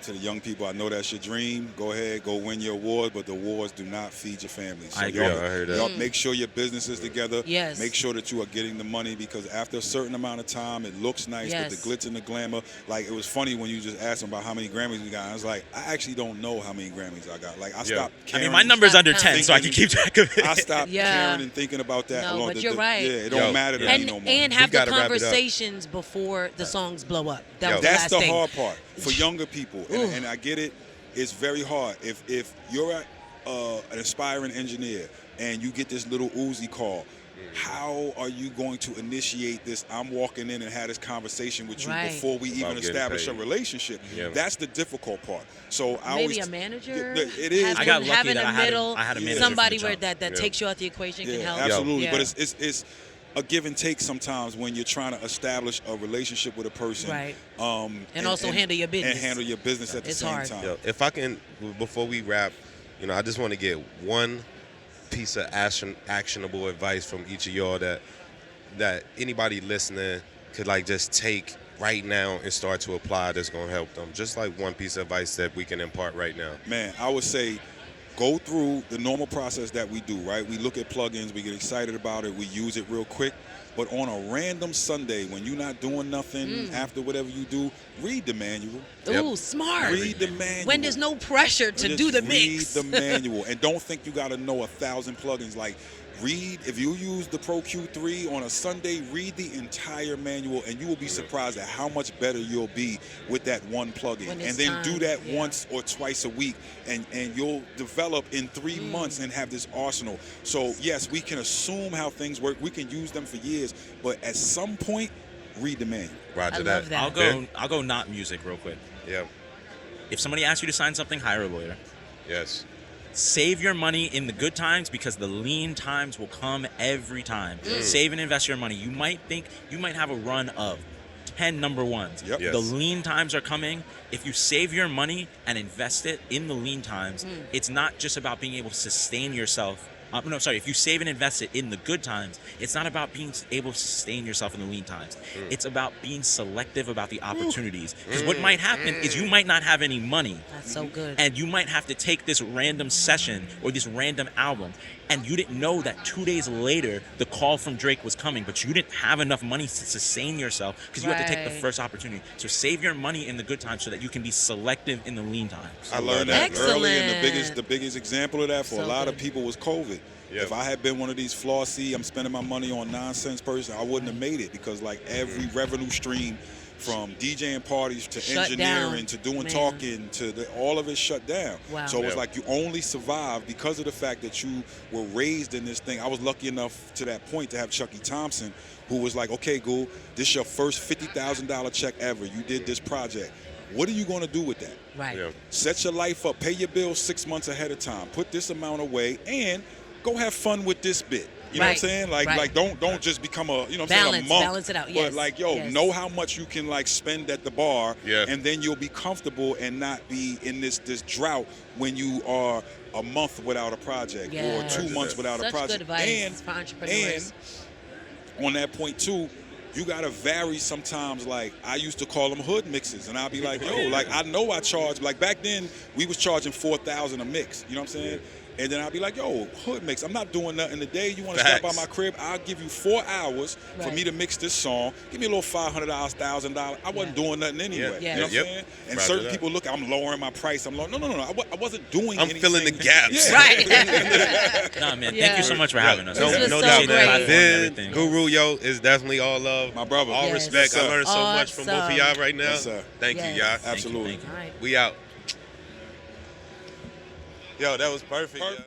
To the young people, I know that's your dream. Go ahead, go win your award, but the awards do not feed your family. So I agree. I heard that. Y'all make sure your business is together. Yes. Make sure that you are getting the money, because after a certain amount of time, it looks nice with the glitz and the glamour. Like, it was funny when you just asked them about how many Grammys we got. I was like, I actually don't know how many Grammys I got. Like, I stopped caring. I mean, my number's under Stop 10, so I can keep track of it. I stopped caring and thinking about that. No, but you're right. Yeah, it don't matter to me no more. And have the gotta wrap it up. conversations before the songs blow up. That was That's last the thing. hard part for younger people, and I get it. It's very hard. If you're an aspiring engineer and you get this Lil Uzi call, how are you going to initiate this? I'm walking in and had this conversation with you before we even establish a relationship. That's the difficult part. So I maybe always, a manager. It is. I got lucky having that a middle, I had a manager somebody from the where jump. that takes you out the equation can help. Absolutely. Yeah. But it's a give and take sometimes when you're trying to establish a relationship with a person. Right. And also handle your business. And handle your business at the same hard. time. Yo, if I can, before we wrap, I just want to get one piece of actionable advice from each of y'all that anybody listening could just take right now and start to apply that's going to help them. Just like one piece of advice that we can impart right now. Man, I would say go through the normal process that we do, right? We look at plugins, we get excited about it, we use it real quick. But on a random Sunday, when you're not doing nothing after whatever you do, read the manual. Ooh, smart. Read the manual. When there's no pressure to do the mix. Read the manual. And don't think you got to know 1,000 plugins. Like, read, if you use the Pro Q3 on a Sunday, read the entire manual, and you will be surprised at how much better you'll be with that one plugin. And then do that once or twice a week, and you'll develop in 3 months and have this arsenal. So, yes, we can assume how things work. We can use them for years, but at some point, read the manual. Roger love that. I'll go not music real quick. Yeah. If somebody asks you to sign something, hire a lawyer. Yes. Save your money in the good times, because the lean times will come every time. Save and invest your money. You might think you might have a run of 10 number ones. Yep. Yes. The lean times are coming. If you save your money and invest it in the lean times, it's not just about being able to sustain yourself. If you save and invest it in the good times, it's not about being able to sustain yourself in the lean times. It's about being selective about the opportunities. Because what might happen is you might not have any money. That's so good. And you might have to take this random session or this random album, and you didn't know that 2 days later the call from Drake was coming, but you didn't have enough money to sustain yourself because you had to take the first opportunity. So save your money in the good times so that you can be selective in the lean times. I learned that early, and Excellent. the biggest example of that for So a lot good. of people was COVID. Yep. If I had been one of these flossy, I'm spending my money on nonsense person, I wouldn't have made it, because every revenue stream, from DJing parties to Shut engineering down, to doing man. talking to all of it shut down. Wow. So it was like you only survived because of the fact that you were raised in this thing. I was lucky enough to that point to have Chucky Thompson, who was like, okay, Ghoul, this is your first $50,000 check ever. You did this project. What are you going to do with that? Right. Yeah. Set your life up. Pay your bills 6 months ahead of time. Put this amount away and go have fun with this bit. You know what I'm saying? Like don't just become a, a monk. Balance it out. Yes. But know how much you can spend at the bar, and then you'll be comfortable and not be in this drought when you are a month without a project or 2 months without a project. Such good advice for entrepreneurs. And on that point too, you gotta vary sometimes. Like, I used to call them hood mixes, and I'll be like, yo, I know I charge, back then we was charging $4,000 a mix. You know what I'm saying? And then I'll be like, yo, hood mix, I'm not doing nothing today. You want to stop by my crib? I'll give you 4 hours for me to mix this song. Give me a little $500, $1,000. I wasn't doing nothing anyway. You know what I'm saying? And certain people look, I'm lowering my price. I'm lowering. No. I wasn't doing anything. I'm filling the gaps. Right. Nah, man, thank you so much for having us. No so doubt, man. great. Then, Guru, is definitely all love. My brother. All respect. I learned so much from both of y'all right now. Yes, sir. Thank you, y'all. Absolutely. All right. We out. Yo, that was perfect.